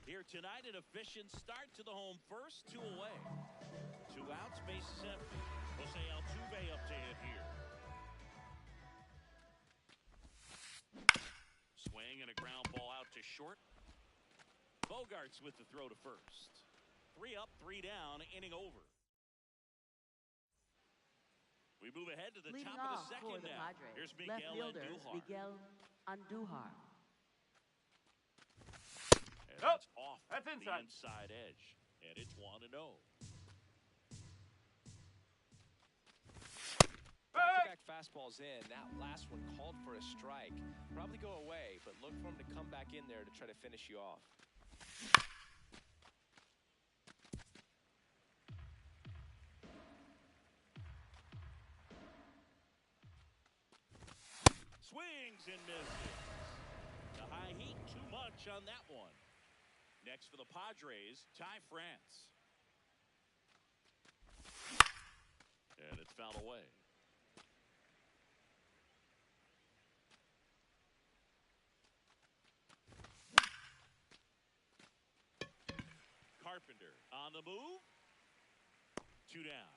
Here tonight, an efficient start to the home first, 2 away. 2 outs, base is empty. Jose Altuve up to hit here. Swing and a ground ball out to short. Bogaerts with the throw to first. 3 up, 3 down, inning over. We move ahead to the Leading top of the second the now. Padres, Here's left fielder Miguel Andujar. And that's off that's the inside. inside edge. And it's 1-0. Back-to-back fastballs in. That last one called for a strike. Probably go away, but look for him to come back in there to try to finish you off. Swings and misses. The high heat, too much on that one. Next for the Padres, Ty France. And it's fouled away. Carpenter on the move. 2 down.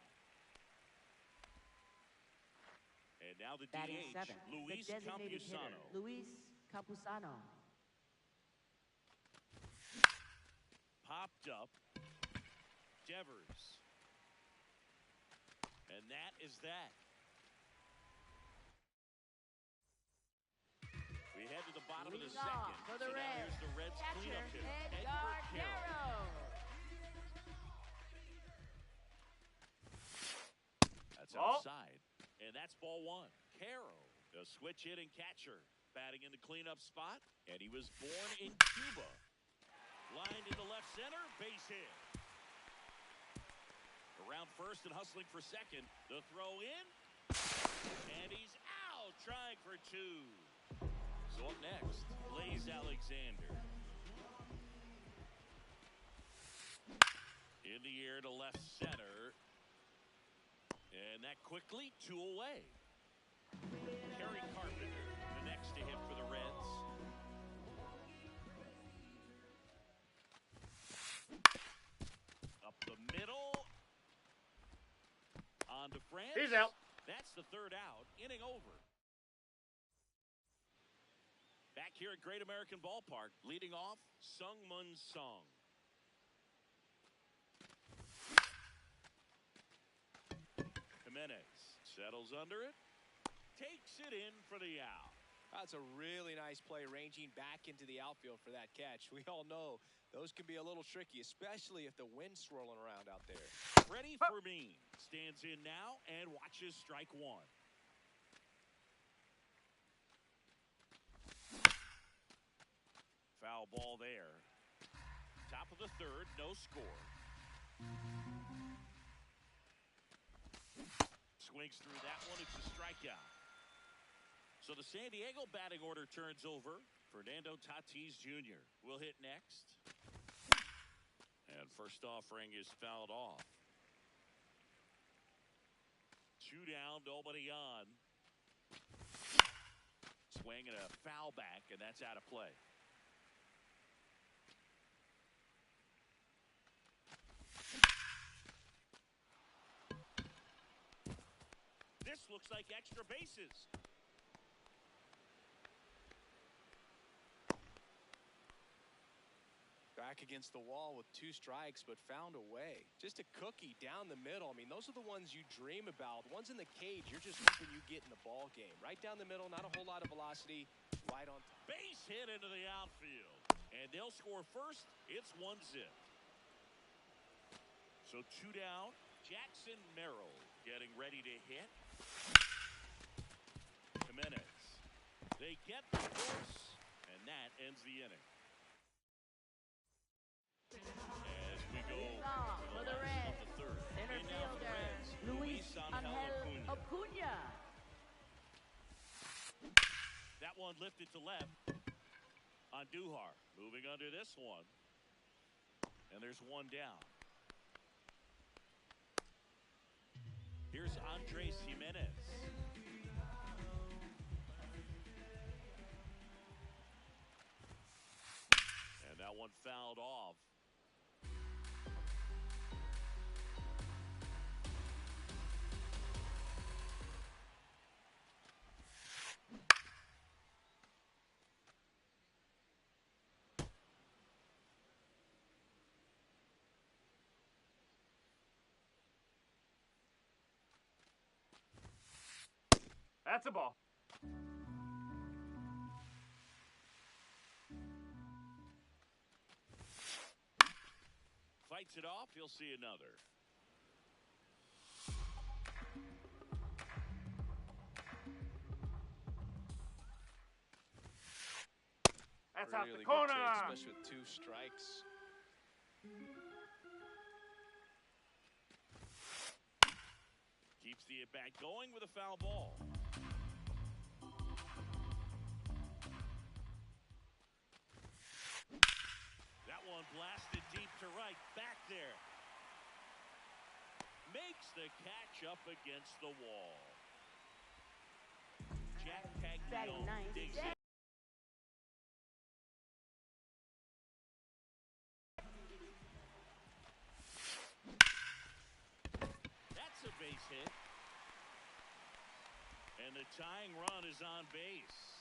And now the Batting DH, 7, Luis the designated Campusano. hitter, Luis Campusano. Popped up. Devers. And that is that. We head to the bottom of the Leading off second. for the So now Reds, here's the Reds catcher cleanup hitter, Edgar Carroll. That's Ball. outside. And that's ball 1. Carroll, the switch hitting catcher, batting in the cleanup spot. And he was born in Cuba. Lined into left center, base hit. Around first and hustling for second. The throw in. And he's out, trying for two. So up next, Blaze Alexander. In the air to left center. And that quickly, 2 away. Kerry Carpenter, the next to hit for the Reds. Up the middle. On to France. He's out. That's the third out. Inning over. Back here at Great American Ballpark, leading off, Sungmun Song. Jimenez settles under it, takes it in for the out. That's a really nice play, ranging back into the outfield for that catch. We all know those can be a little tricky, especially if the wind's swirling around out there. Freddie Fermin stands in now and watches strike one. Foul ball there. Top of the third, no score. Swings through that one. It's a strikeout. So the San Diego batting order turns over. Fernando Tatis Jr. will hit next. And first offering is fouled off. 2 down, nobody on. Swing and a foul back, and that's out of play. This looks like extra bases. Back against the wall with 2 strikes, but found a way. Just a cookie down the middle. I mean, those are the ones you dream about. Ones in the cage, you're just hoping you get in the ball game. Right down the middle, not a whole lot of velocity. Right on top. Base hit into the outfield. And they'll score first. It's 1-0. So 2 down. Jackson Merrill getting ready to hit. Jimenez. They get the force, and that ends the inning. As we go For the Reds, to the third. center In now for the fielder, Reds, Luis Angel Angel Acuna. That one lifted to left. Andujar moving under this one. And there's 1 down. Here's Andres Jimenez. And that one fouled off. That's a ball. Fights it off. He'll see another. That's out the Really good corner. take, especially with 2 strikes. Keeps the at-bat going with a foul ball. That one blasted deep to right. Back there. Makes the catch up against the wall. Jack Batting Caglione ninth, digs Jack. it. That's a base hit. And the tying run is on base.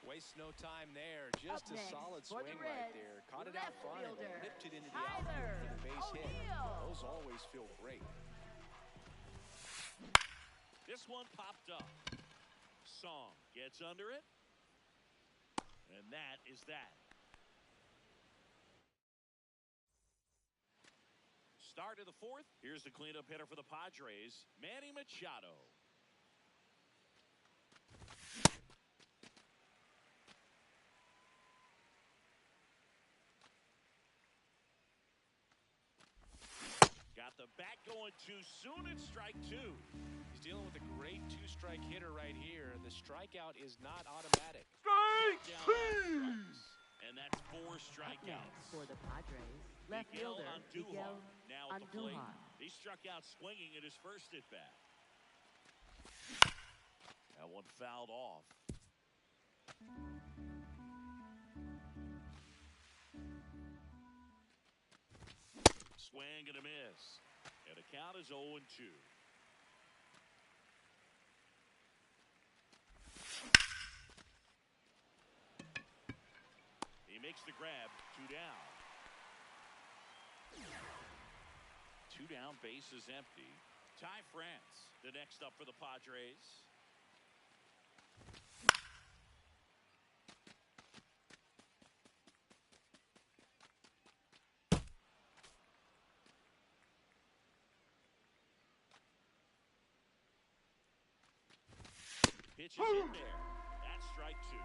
Waste no time there. Just Up a next, solid for the swing right Reds, there. Caught it out left front and fielder, ripped it into the Tyler outfield for the base hit. O'Neill. Those always feel great. This one popped up. Song gets under it. And that is that. Start of the fourth. Here's the cleanup hitter for the Padres, Manny Machado. Got the Back going too soon. It's strike two. He's dealing with a great two-strike hitter right here. The strikeout is not automatic. Strike Down two. on strikes. And that's 4 Up strikeouts. next for the Padres, left Miguel fielder Andujar Miguel now at the plate. Andujar. He struck out swinging at his first at bat. That one fouled off. Swing and a miss. And the count is 0-2. He makes the grab. 2 down. 2 down, base is empty. Ty France, the next up for the Padres. Pitch is in there. That's strike 2.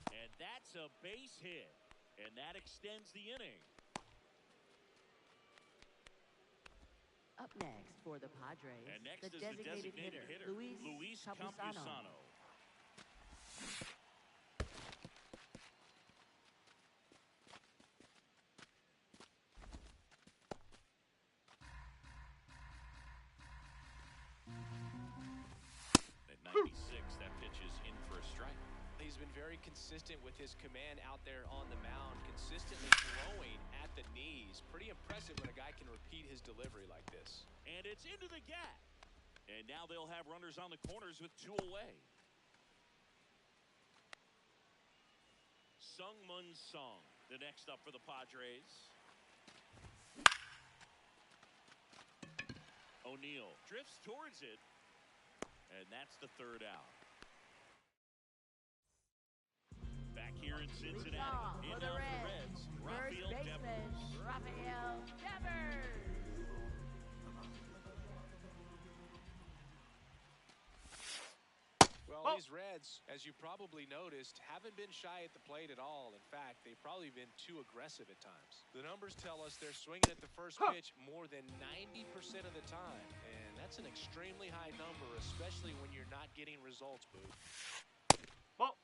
And that's a base hit. And that extends the inning. Up next for the Padres, And next the is designated the designated hitter, Luis Campusano. Campusano. At 96, that pitch is in for a strike. He's been very consistent with his command out there on the mound, consistently throwing at the knees. Pretty impressive when a guy can repeat his delivery like this. And it's into the gap. And now they'll have runners on the corners with 2 away. Sung-Mun Sung, the next up for the Padres. O'Neill drifts towards it. And that's the 3rd out. Back here in Cincinnati, Leadoff in for the now for the Reds, Reds, first Rafael baseman Devers. Rafael Devers. Well, these Reds, as you probably noticed, haven't been shy at the plate at all. In fact, they've probably been too aggressive at times. The numbers tell us they're swinging at the first pitch more than 90% of the time. And that's an extremely high number, especially when you're not getting results, Boo. Ball.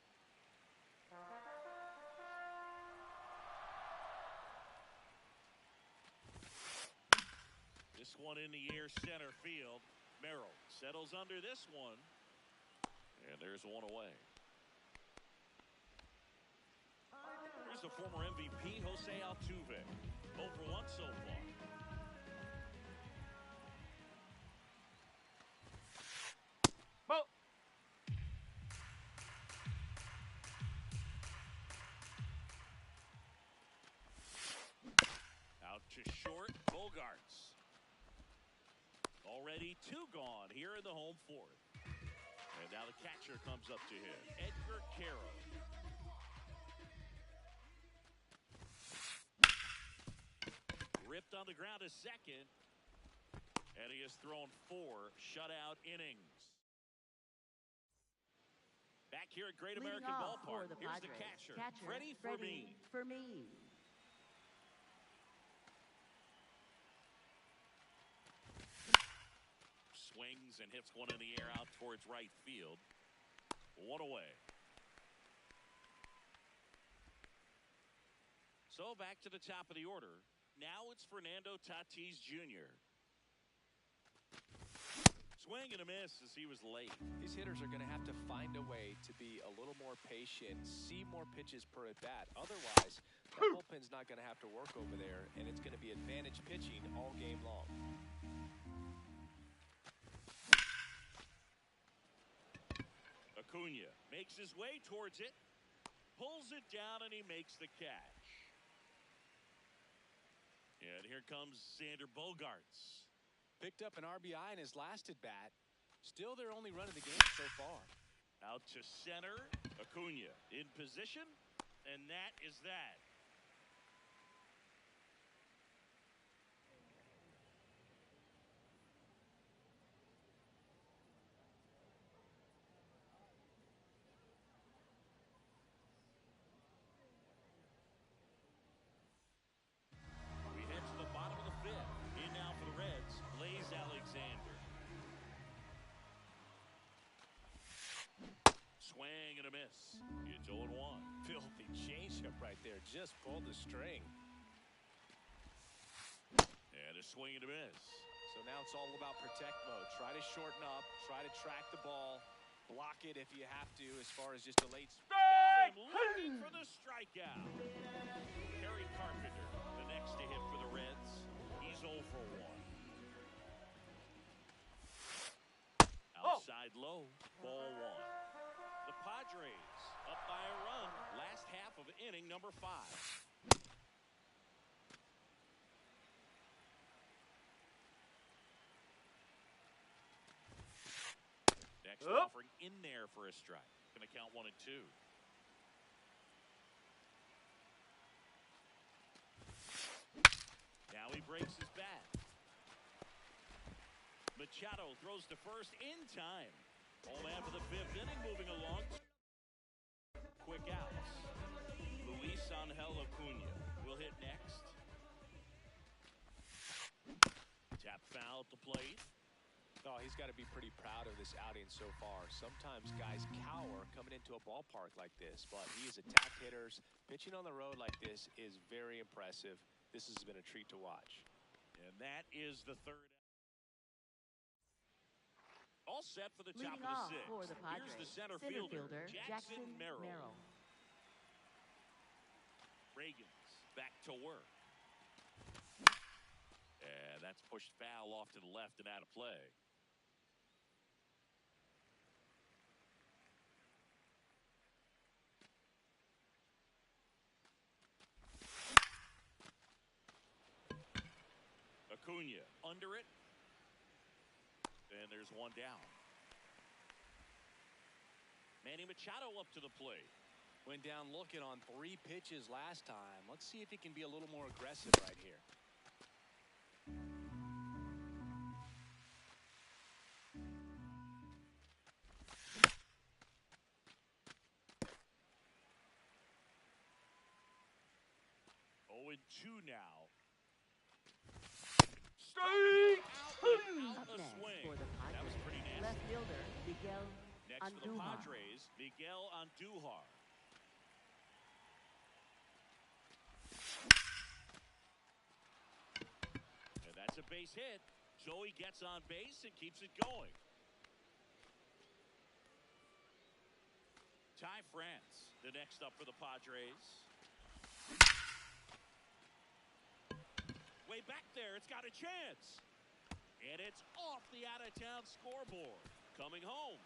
This one in the air center field. Merrill settles under this one. And there's one away. Here's the former MVP, Jose Altuve. 0 for 1 so far. Ball. Out to short, Bogarts. Already 2 gone here in the home 4th. And now the catcher comes up to him, Edgar Carroll. Ripped on the ground to second. And he has thrown 4 shutout innings. Back here at Great Leading American off for Ballpark, the here's Padres, the catcher, Freddie Fermin. Fermin. Swings and hits one in the air out towards right field. 1 away. So back to the top of the order. Now it's Fernando Tatis Jr. Swing and a miss as he was late. These hitters are going to have to find a way to be a little more patient, see more pitches per at bat. Otherwise, that bullpen's not going to have to work over there, and it's going to be advantage pitching all game long. Acuna makes his way towards it, pulls it down, and he makes the catch. And here comes Xander Bogarts. Picked up an RBI in his last at bat. Still their only run of the game so far. Out to center, Acuna in position, and that is that. and a miss. It's 0-1. Filthy changeup right there. Just pulled the string. And a swing and a miss. So now it's all about protect mode. Try to shorten up. Try to track the ball. Block it if you have to as far as just a late... Got him looking for the strikeout. Kerry Carpenter, the next to hit for the Reds. He's 0 for 1. Outside low, ball 1. The Padres up by a run. Last half of inning number 5. Next offering in there for a strike. Going to count 1 and 2. Now he breaks his bat. Machado throws to first in time. Home man for the 5th inning, moving along. Quick outs. Luis Angel Acuna will hit next. Tap foul at the plate. Oh, he's got to be pretty proud of this outing so far. Sometimes guys cower coming into a ballpark like this, but he has attacked hitters. Pitching on the road like this is very impressive. This has been a treat to watch. And that is the 3rd. All set for the top Leading of off the 6th. for the Padres, Here's the center fielder Jackson Merrill. Merrill. Reagan's back to work. And that's pushed foul off to the left and out of play. Acuna under it. And there's 1 down. Manny Machado up to the plate. Went down looking on 3 pitches last time. Let's see if he can be a little more aggressive right here. Oh, and 2 now. Strike! Out Up a next swing. for the That was Padres, pretty nasty. left fielder Miguel Next for the Andujar. Padres, Miguel Andujar. And that's a base hit. Joey gets on base and keeps it going. Ty France, the next up for the Padres. Way back there, it's got a chance. And it's off the out-of-town scoreboard. Coming home.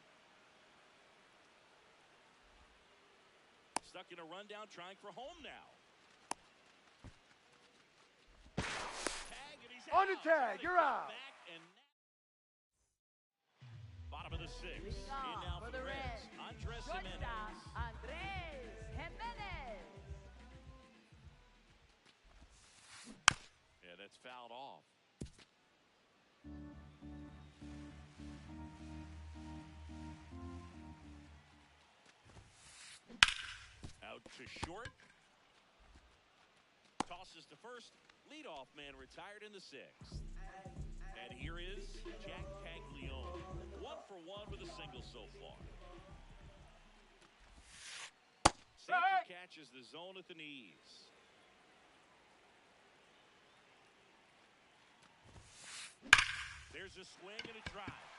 Stuck in a rundown, trying for home now. Tag, and he's On the out. tag, Trying to you're cut out. back, and bottom of the 6th. Leading In off now for for the the Reds, Reds, Andres shortstop Jimenez. Andres Jimenez. Yeah, that's fouled off. Out to short. Tosses to first. Leadoff man retired in the 6th. And here is Jack Caglione. 1 for 1 with a single so far. Safer catches the zone at the knees. There's a swing and a drive.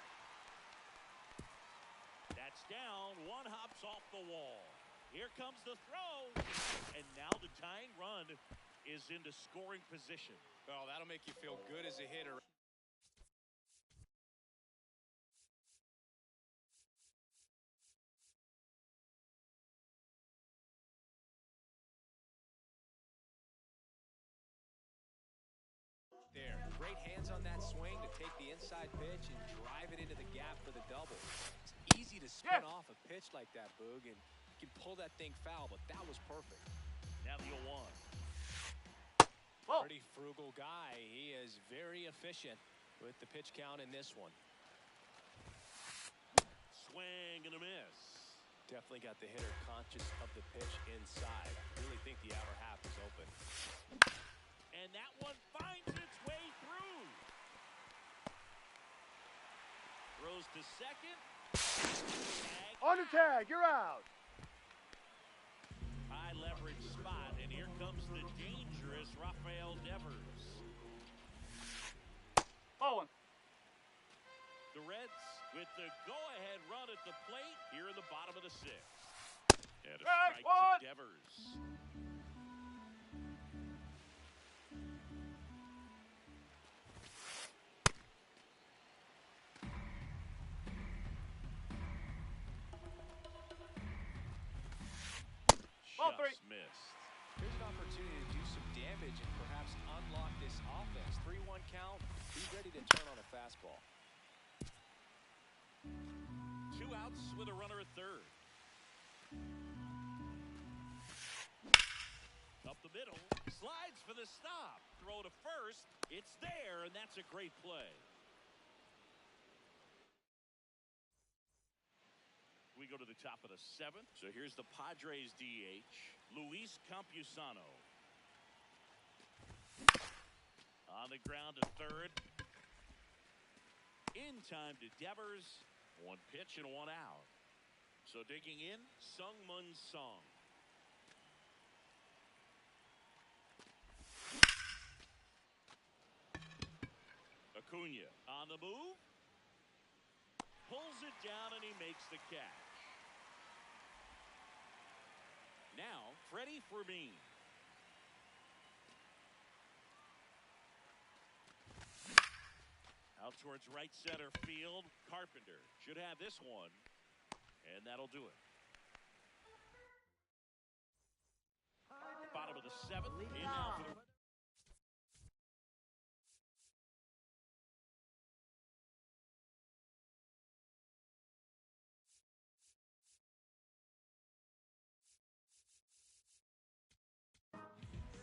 That's down. 1 hops off the wall. Here comes the throw. And now the tying run is into scoring position. Oh, that'll make you feel good as a hitter. There, great hands on that swing to take the inside pitch and drive it into the gap for the double. It's easy to spin off a pitch like that, Boog, and you can pull that thing foul, but that was perfect. Now the 0-1. Pretty frugal guy. He is very efficient with the pitch count in this one. Swing and a miss. Definitely got the hitter conscious of the pitch inside. Really think the outer half is open. And that one finds its way through. Throws to second. Tag. On the tag, you're out. is Rafael Devers. Ball one. The Reds with the go-ahead run at the plate here in the bottom of the sixth. And a Strike strike one. to Devers. Ball three. Just missed. Here's an opportunity to do some damage and perhaps unlock this offense. 3-1 count. Be ready to turn on a fastball. 2 outs with a runner at third. Up the middle. Slides for the stop. Throw to first. It's there, and that's a great play. We go to the top of the seventh. So here's the Padres DH, Luis Campusano. On the ground to third. In time to Devers. 1 pitch and 1 out. So digging in, Sung-Mun Song. Acuna on the move. Pulls it down and he makes the catch. Now, Freddie Fermin. Out towards right center field. Carpenter should have this one. And that'll do it. Bottom of the seventh. In now for the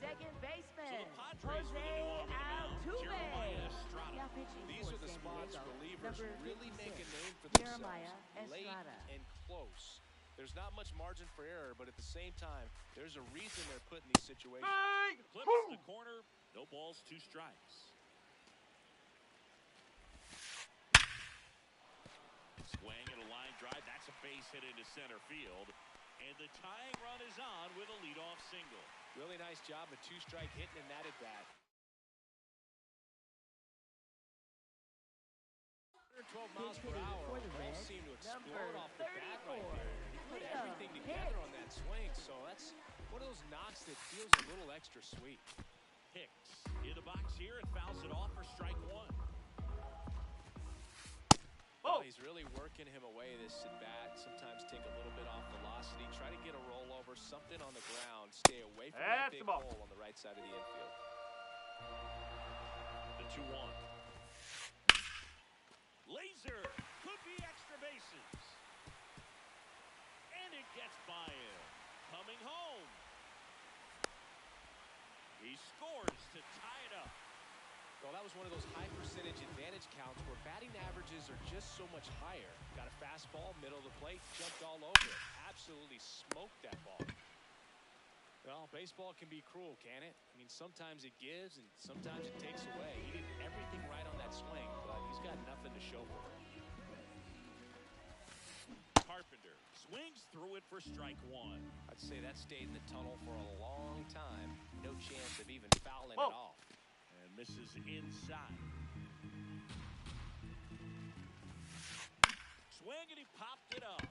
Second baseman, Padres with a Jose new one on the mound, Altuve. Jeremiah Estrada. Now pitching These for are the San spots Diego, relievers number really make a 56, name for Jeremiah themselves. Late Estrada. and close. There's not much margin for error, but at the same time, there's a reason they're put in these situations. Bang. Clips Woo. the corner. No balls, 2 strikes. Swing and a line drive. That's a base hit into center field. And the tying run is on with a leadoff single. Really nice job, a 2-strike hitting in that at bat. 112 miles per hitting hour. for the Balls Reds, seem to number explode off the bat right 34, there. He put Leo everything together Hicks. on that swing, so that's one of those knocks that feels a little extra sweet. Hicks in the box here and fouls it off for strike 1. Oh, he's really working him away this at bat. Sometimes take a little bit off velocity, try to get a rollover, something on the ground, stay away from that That's big the ball. hole on the right side of the infield. The 2-1. Laser could be extra bases. And it gets by him. Coming home. He scores to tie it up. Well, that was one of those high percentage advantage counts where batting averages are just so much higher. Got a fastball, middle of the plate, jumped all over it. Absolutely smoked that ball. Well, baseball can be cruel, can it? I mean, sometimes it gives and sometimes it takes away. He did everything right on that swing, but he's got nothing to show for it. Carpenter swings through it for strike 1. I'd say that stayed in the tunnel for a long time. No chance of even fouling Whoa. it off. And misses inside. Swing and he popped it up.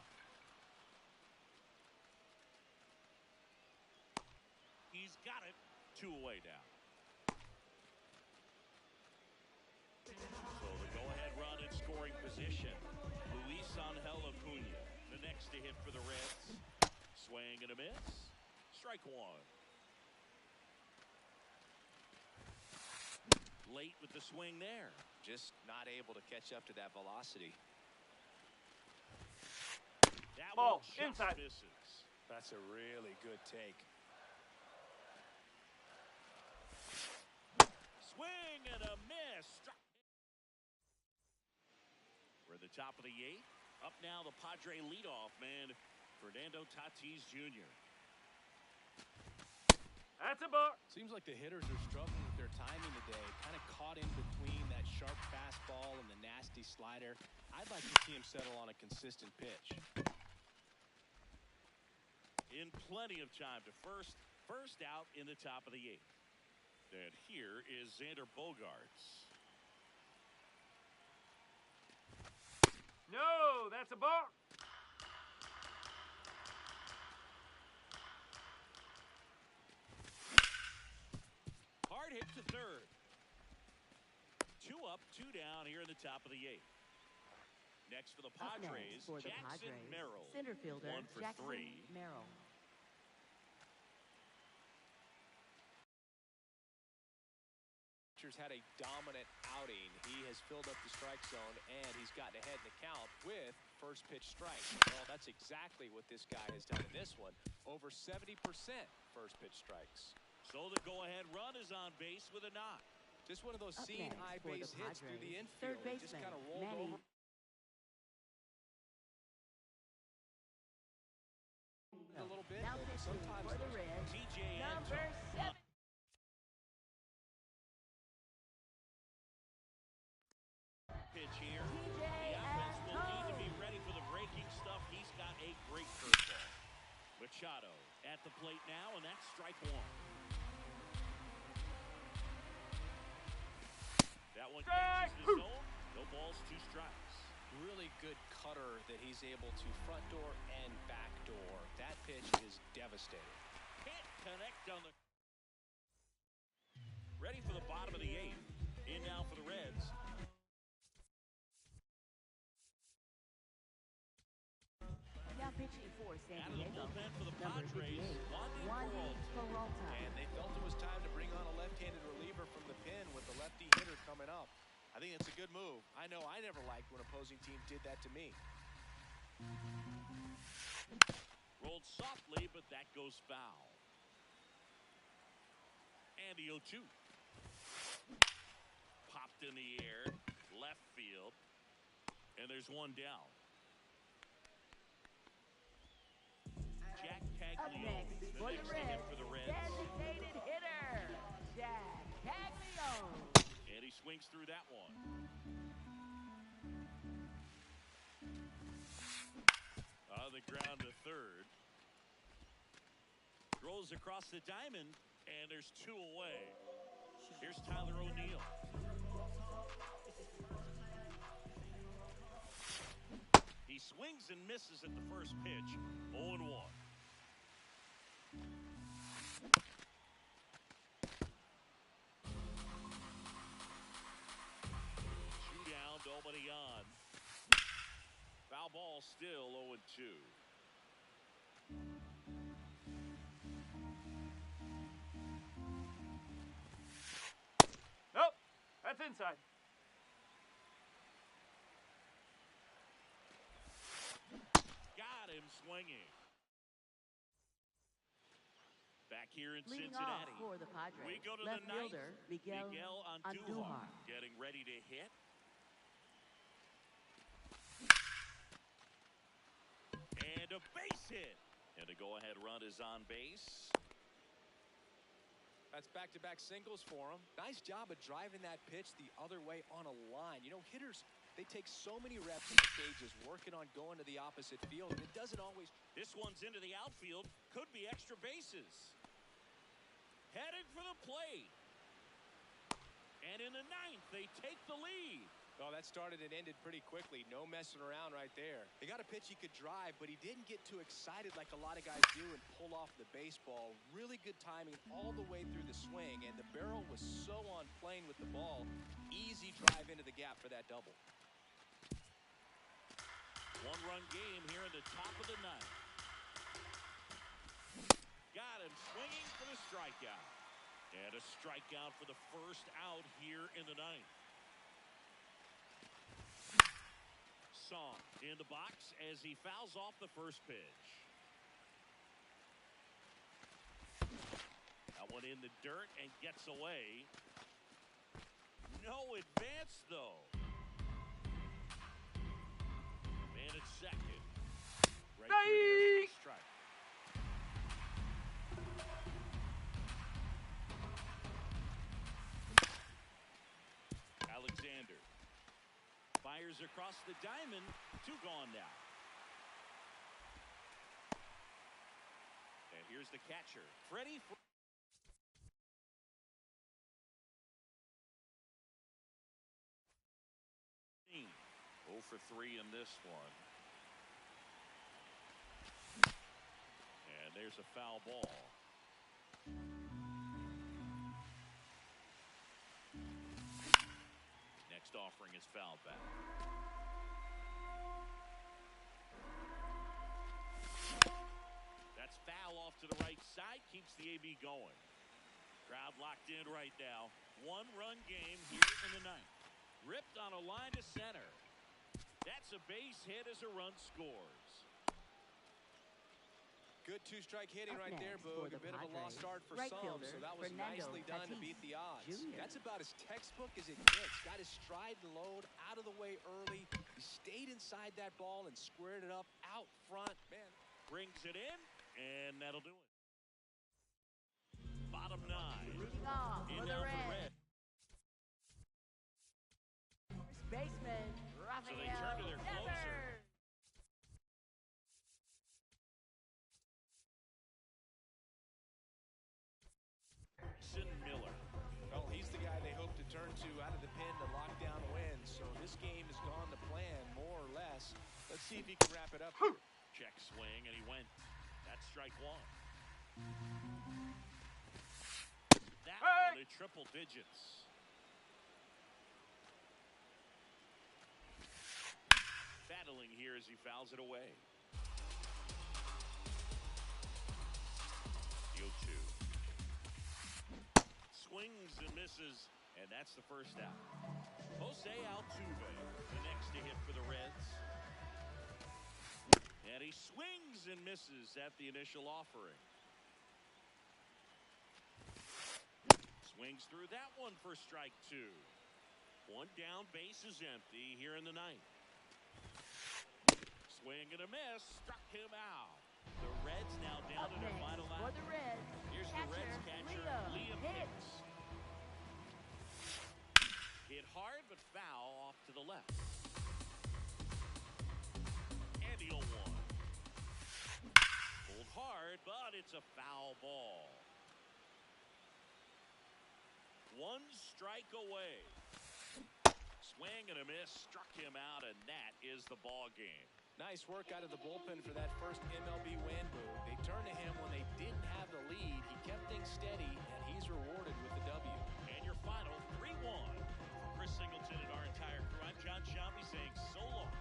He's got it. 2 away now. So the go-ahead run in scoring position. Luis Angel Acuna, the next to hit for the Reds. Swing and a miss. Strike 1. Late with the swing there. Just not able to catch up to that velocity. That Ball, one just inside. misses. That's a really good take. Swing and a miss. We're at the top of the 8th. Up now the Padre leadoff man, Fernando Tatis Jr. That's a ball. Seems like the hitters are struggling with their timing today. Kind of caught in between that sharp fastball and the nasty slider. I'd like to see him settle on a consistent pitch. In plenty of time to first out in the top of the 8th. And here is Xander Bogaerts. No, that's a ball. Hard hit to third. 2 up, 2 down here in the top of the 8th. Next for the Up Padres, next for the Jackson Padres, Merrill. center fielder 1 for Jackson 3. Merrill. Pitcher's had a dominant outing. He has filled up the strike zone, and he's gotten ahead in the count with first pitch strike. Well, that's exactly what this guy has done in this one. Over 70% first pitch strikes. So the go-ahead run is on base with a knock. Just one of those Up seeing next high for the base hits through the Padres, infield. third He just baseman kind of rolled Manny. over. A little bit, Now but pitching sometimes for the those Reds, TJ number 7. Pitch here. TJ The offense will need to be ready for the breaking stuff. He's got a great curveball. Machado at the plate now, and that's strike 1. That one catches the zone. No balls, 2 strikes. really good cutter that he's able to front door and back door. That pitch is devastating. Can't connect on the... Ready for the bottom of the 8th. In now for the Reds. Now pitching for San Out of the Diego, bullpen for the number Padres, 58, Juan Juan Peralta. And they felt it was time to bring on a left-handed reliever from the pen with the lefty hitter coming up. I think it's a good move. I know I never liked when opposing team did that to me. Rolled softly, but that goes foul. And the 0-2. Popped in the air, left field. And there's one down. Jack Up Caglione, next the for next the to hit Reds, for the Reds. designated hitter, Jack Caglione. And he swings through that one. On the ground to third. Throws across the diamond, and there's 2 away. Here's Tyler O'Neill. He swings and misses at the first pitch. 0-1. Two down, nobody on. Foul ball still 0-2. Nope, that's inside. Got him swinging. Back here in Leading off Cincinnati. for the Padres, We go to left the 9th. fielder Miguel Andujar getting ready to hit. And a base hit. And the go-ahead run is on base. That's back-to-back singles for him. Nice job of driving that pitch the other way on a line. You know, hitters, they take so many reps in stages working on going to the opposite field, and it doesn't always... This one's into the outfield. Could be extra bases. Headed for the plate. And in the 9th, they take the lead. Oh, that started and ended pretty quickly. No messing around right there. They got a pitch he could drive, but he didn't get too excited like a lot of guys do and pull off the baseball. Really good timing all the way through the swing, and the barrel was so on plane with the ball. Easy drive into the gap for that double. One-run game here in the top of the 9th. Got him swinging for the strikeout. And a strikeout for the first out here in the 9th. Song in the box as he fouls off the first pitch. That one in the dirt and gets away. No advance, though. Man at second. Right through there, strike. Alexander fires across the diamond. 2 gone now. And here's the catcher, Freddie. for 3 in this one. And there's a foul ball. Next offering is fouled back. That's foul off to the right side. Keeps the AB going. Crowd locked in right now. 1-run game here in the 9th. Ripped on a line to center. That's a base hit as a run scores. Good two-strike hitting Up right there, next Boog. for A bit of a lost Padres, start for right some, fielder so that was Fernando nicely done to Tatis beat the odds. Jr. That's about as textbook as it gets. Got his stride and load out of the way early. He stayed inside that ball and squared it up out front. Man, Brings it in, and that'll do it. Bottom 9. Leading off In for now the for Reds. First baseman So they turn to their Rafael closer. Devers. Miller. well, he's the guy they hope to turn to out of the pen to lock down wins. So this game has gone to plan, more or less. Let's see if he can wrap it up here. Check swing, and he went. That's strike 1. That one in triple digits. Battling here as he fouls it away. The 0-2. Swings and misses, and that's the first out. Jose Altuve, the next to hit for the Reds. And he swings and misses at the initial offering. Swings through that one for strike 2. 1 down, base is empty here in the 9th. Swing and a miss, struck him out. The Reds now down Up to their next final for out. the Reds. Here's the Reds catcher, Liam Hicks. Hit hard but foul off to the left. And the 0-1. Pulled hard, but it's a foul ball. 1 strike away. Swing and a miss, struck him out, and that is the ball game. Nice work out of the bullpen for that first MLB win, Boog. They turned to him when they didn't have the lead. He kept things steady, and he's rewarded with the W. And your final 3-1. Chris Singleton and our entire crew, I'm John Shambi saying so long.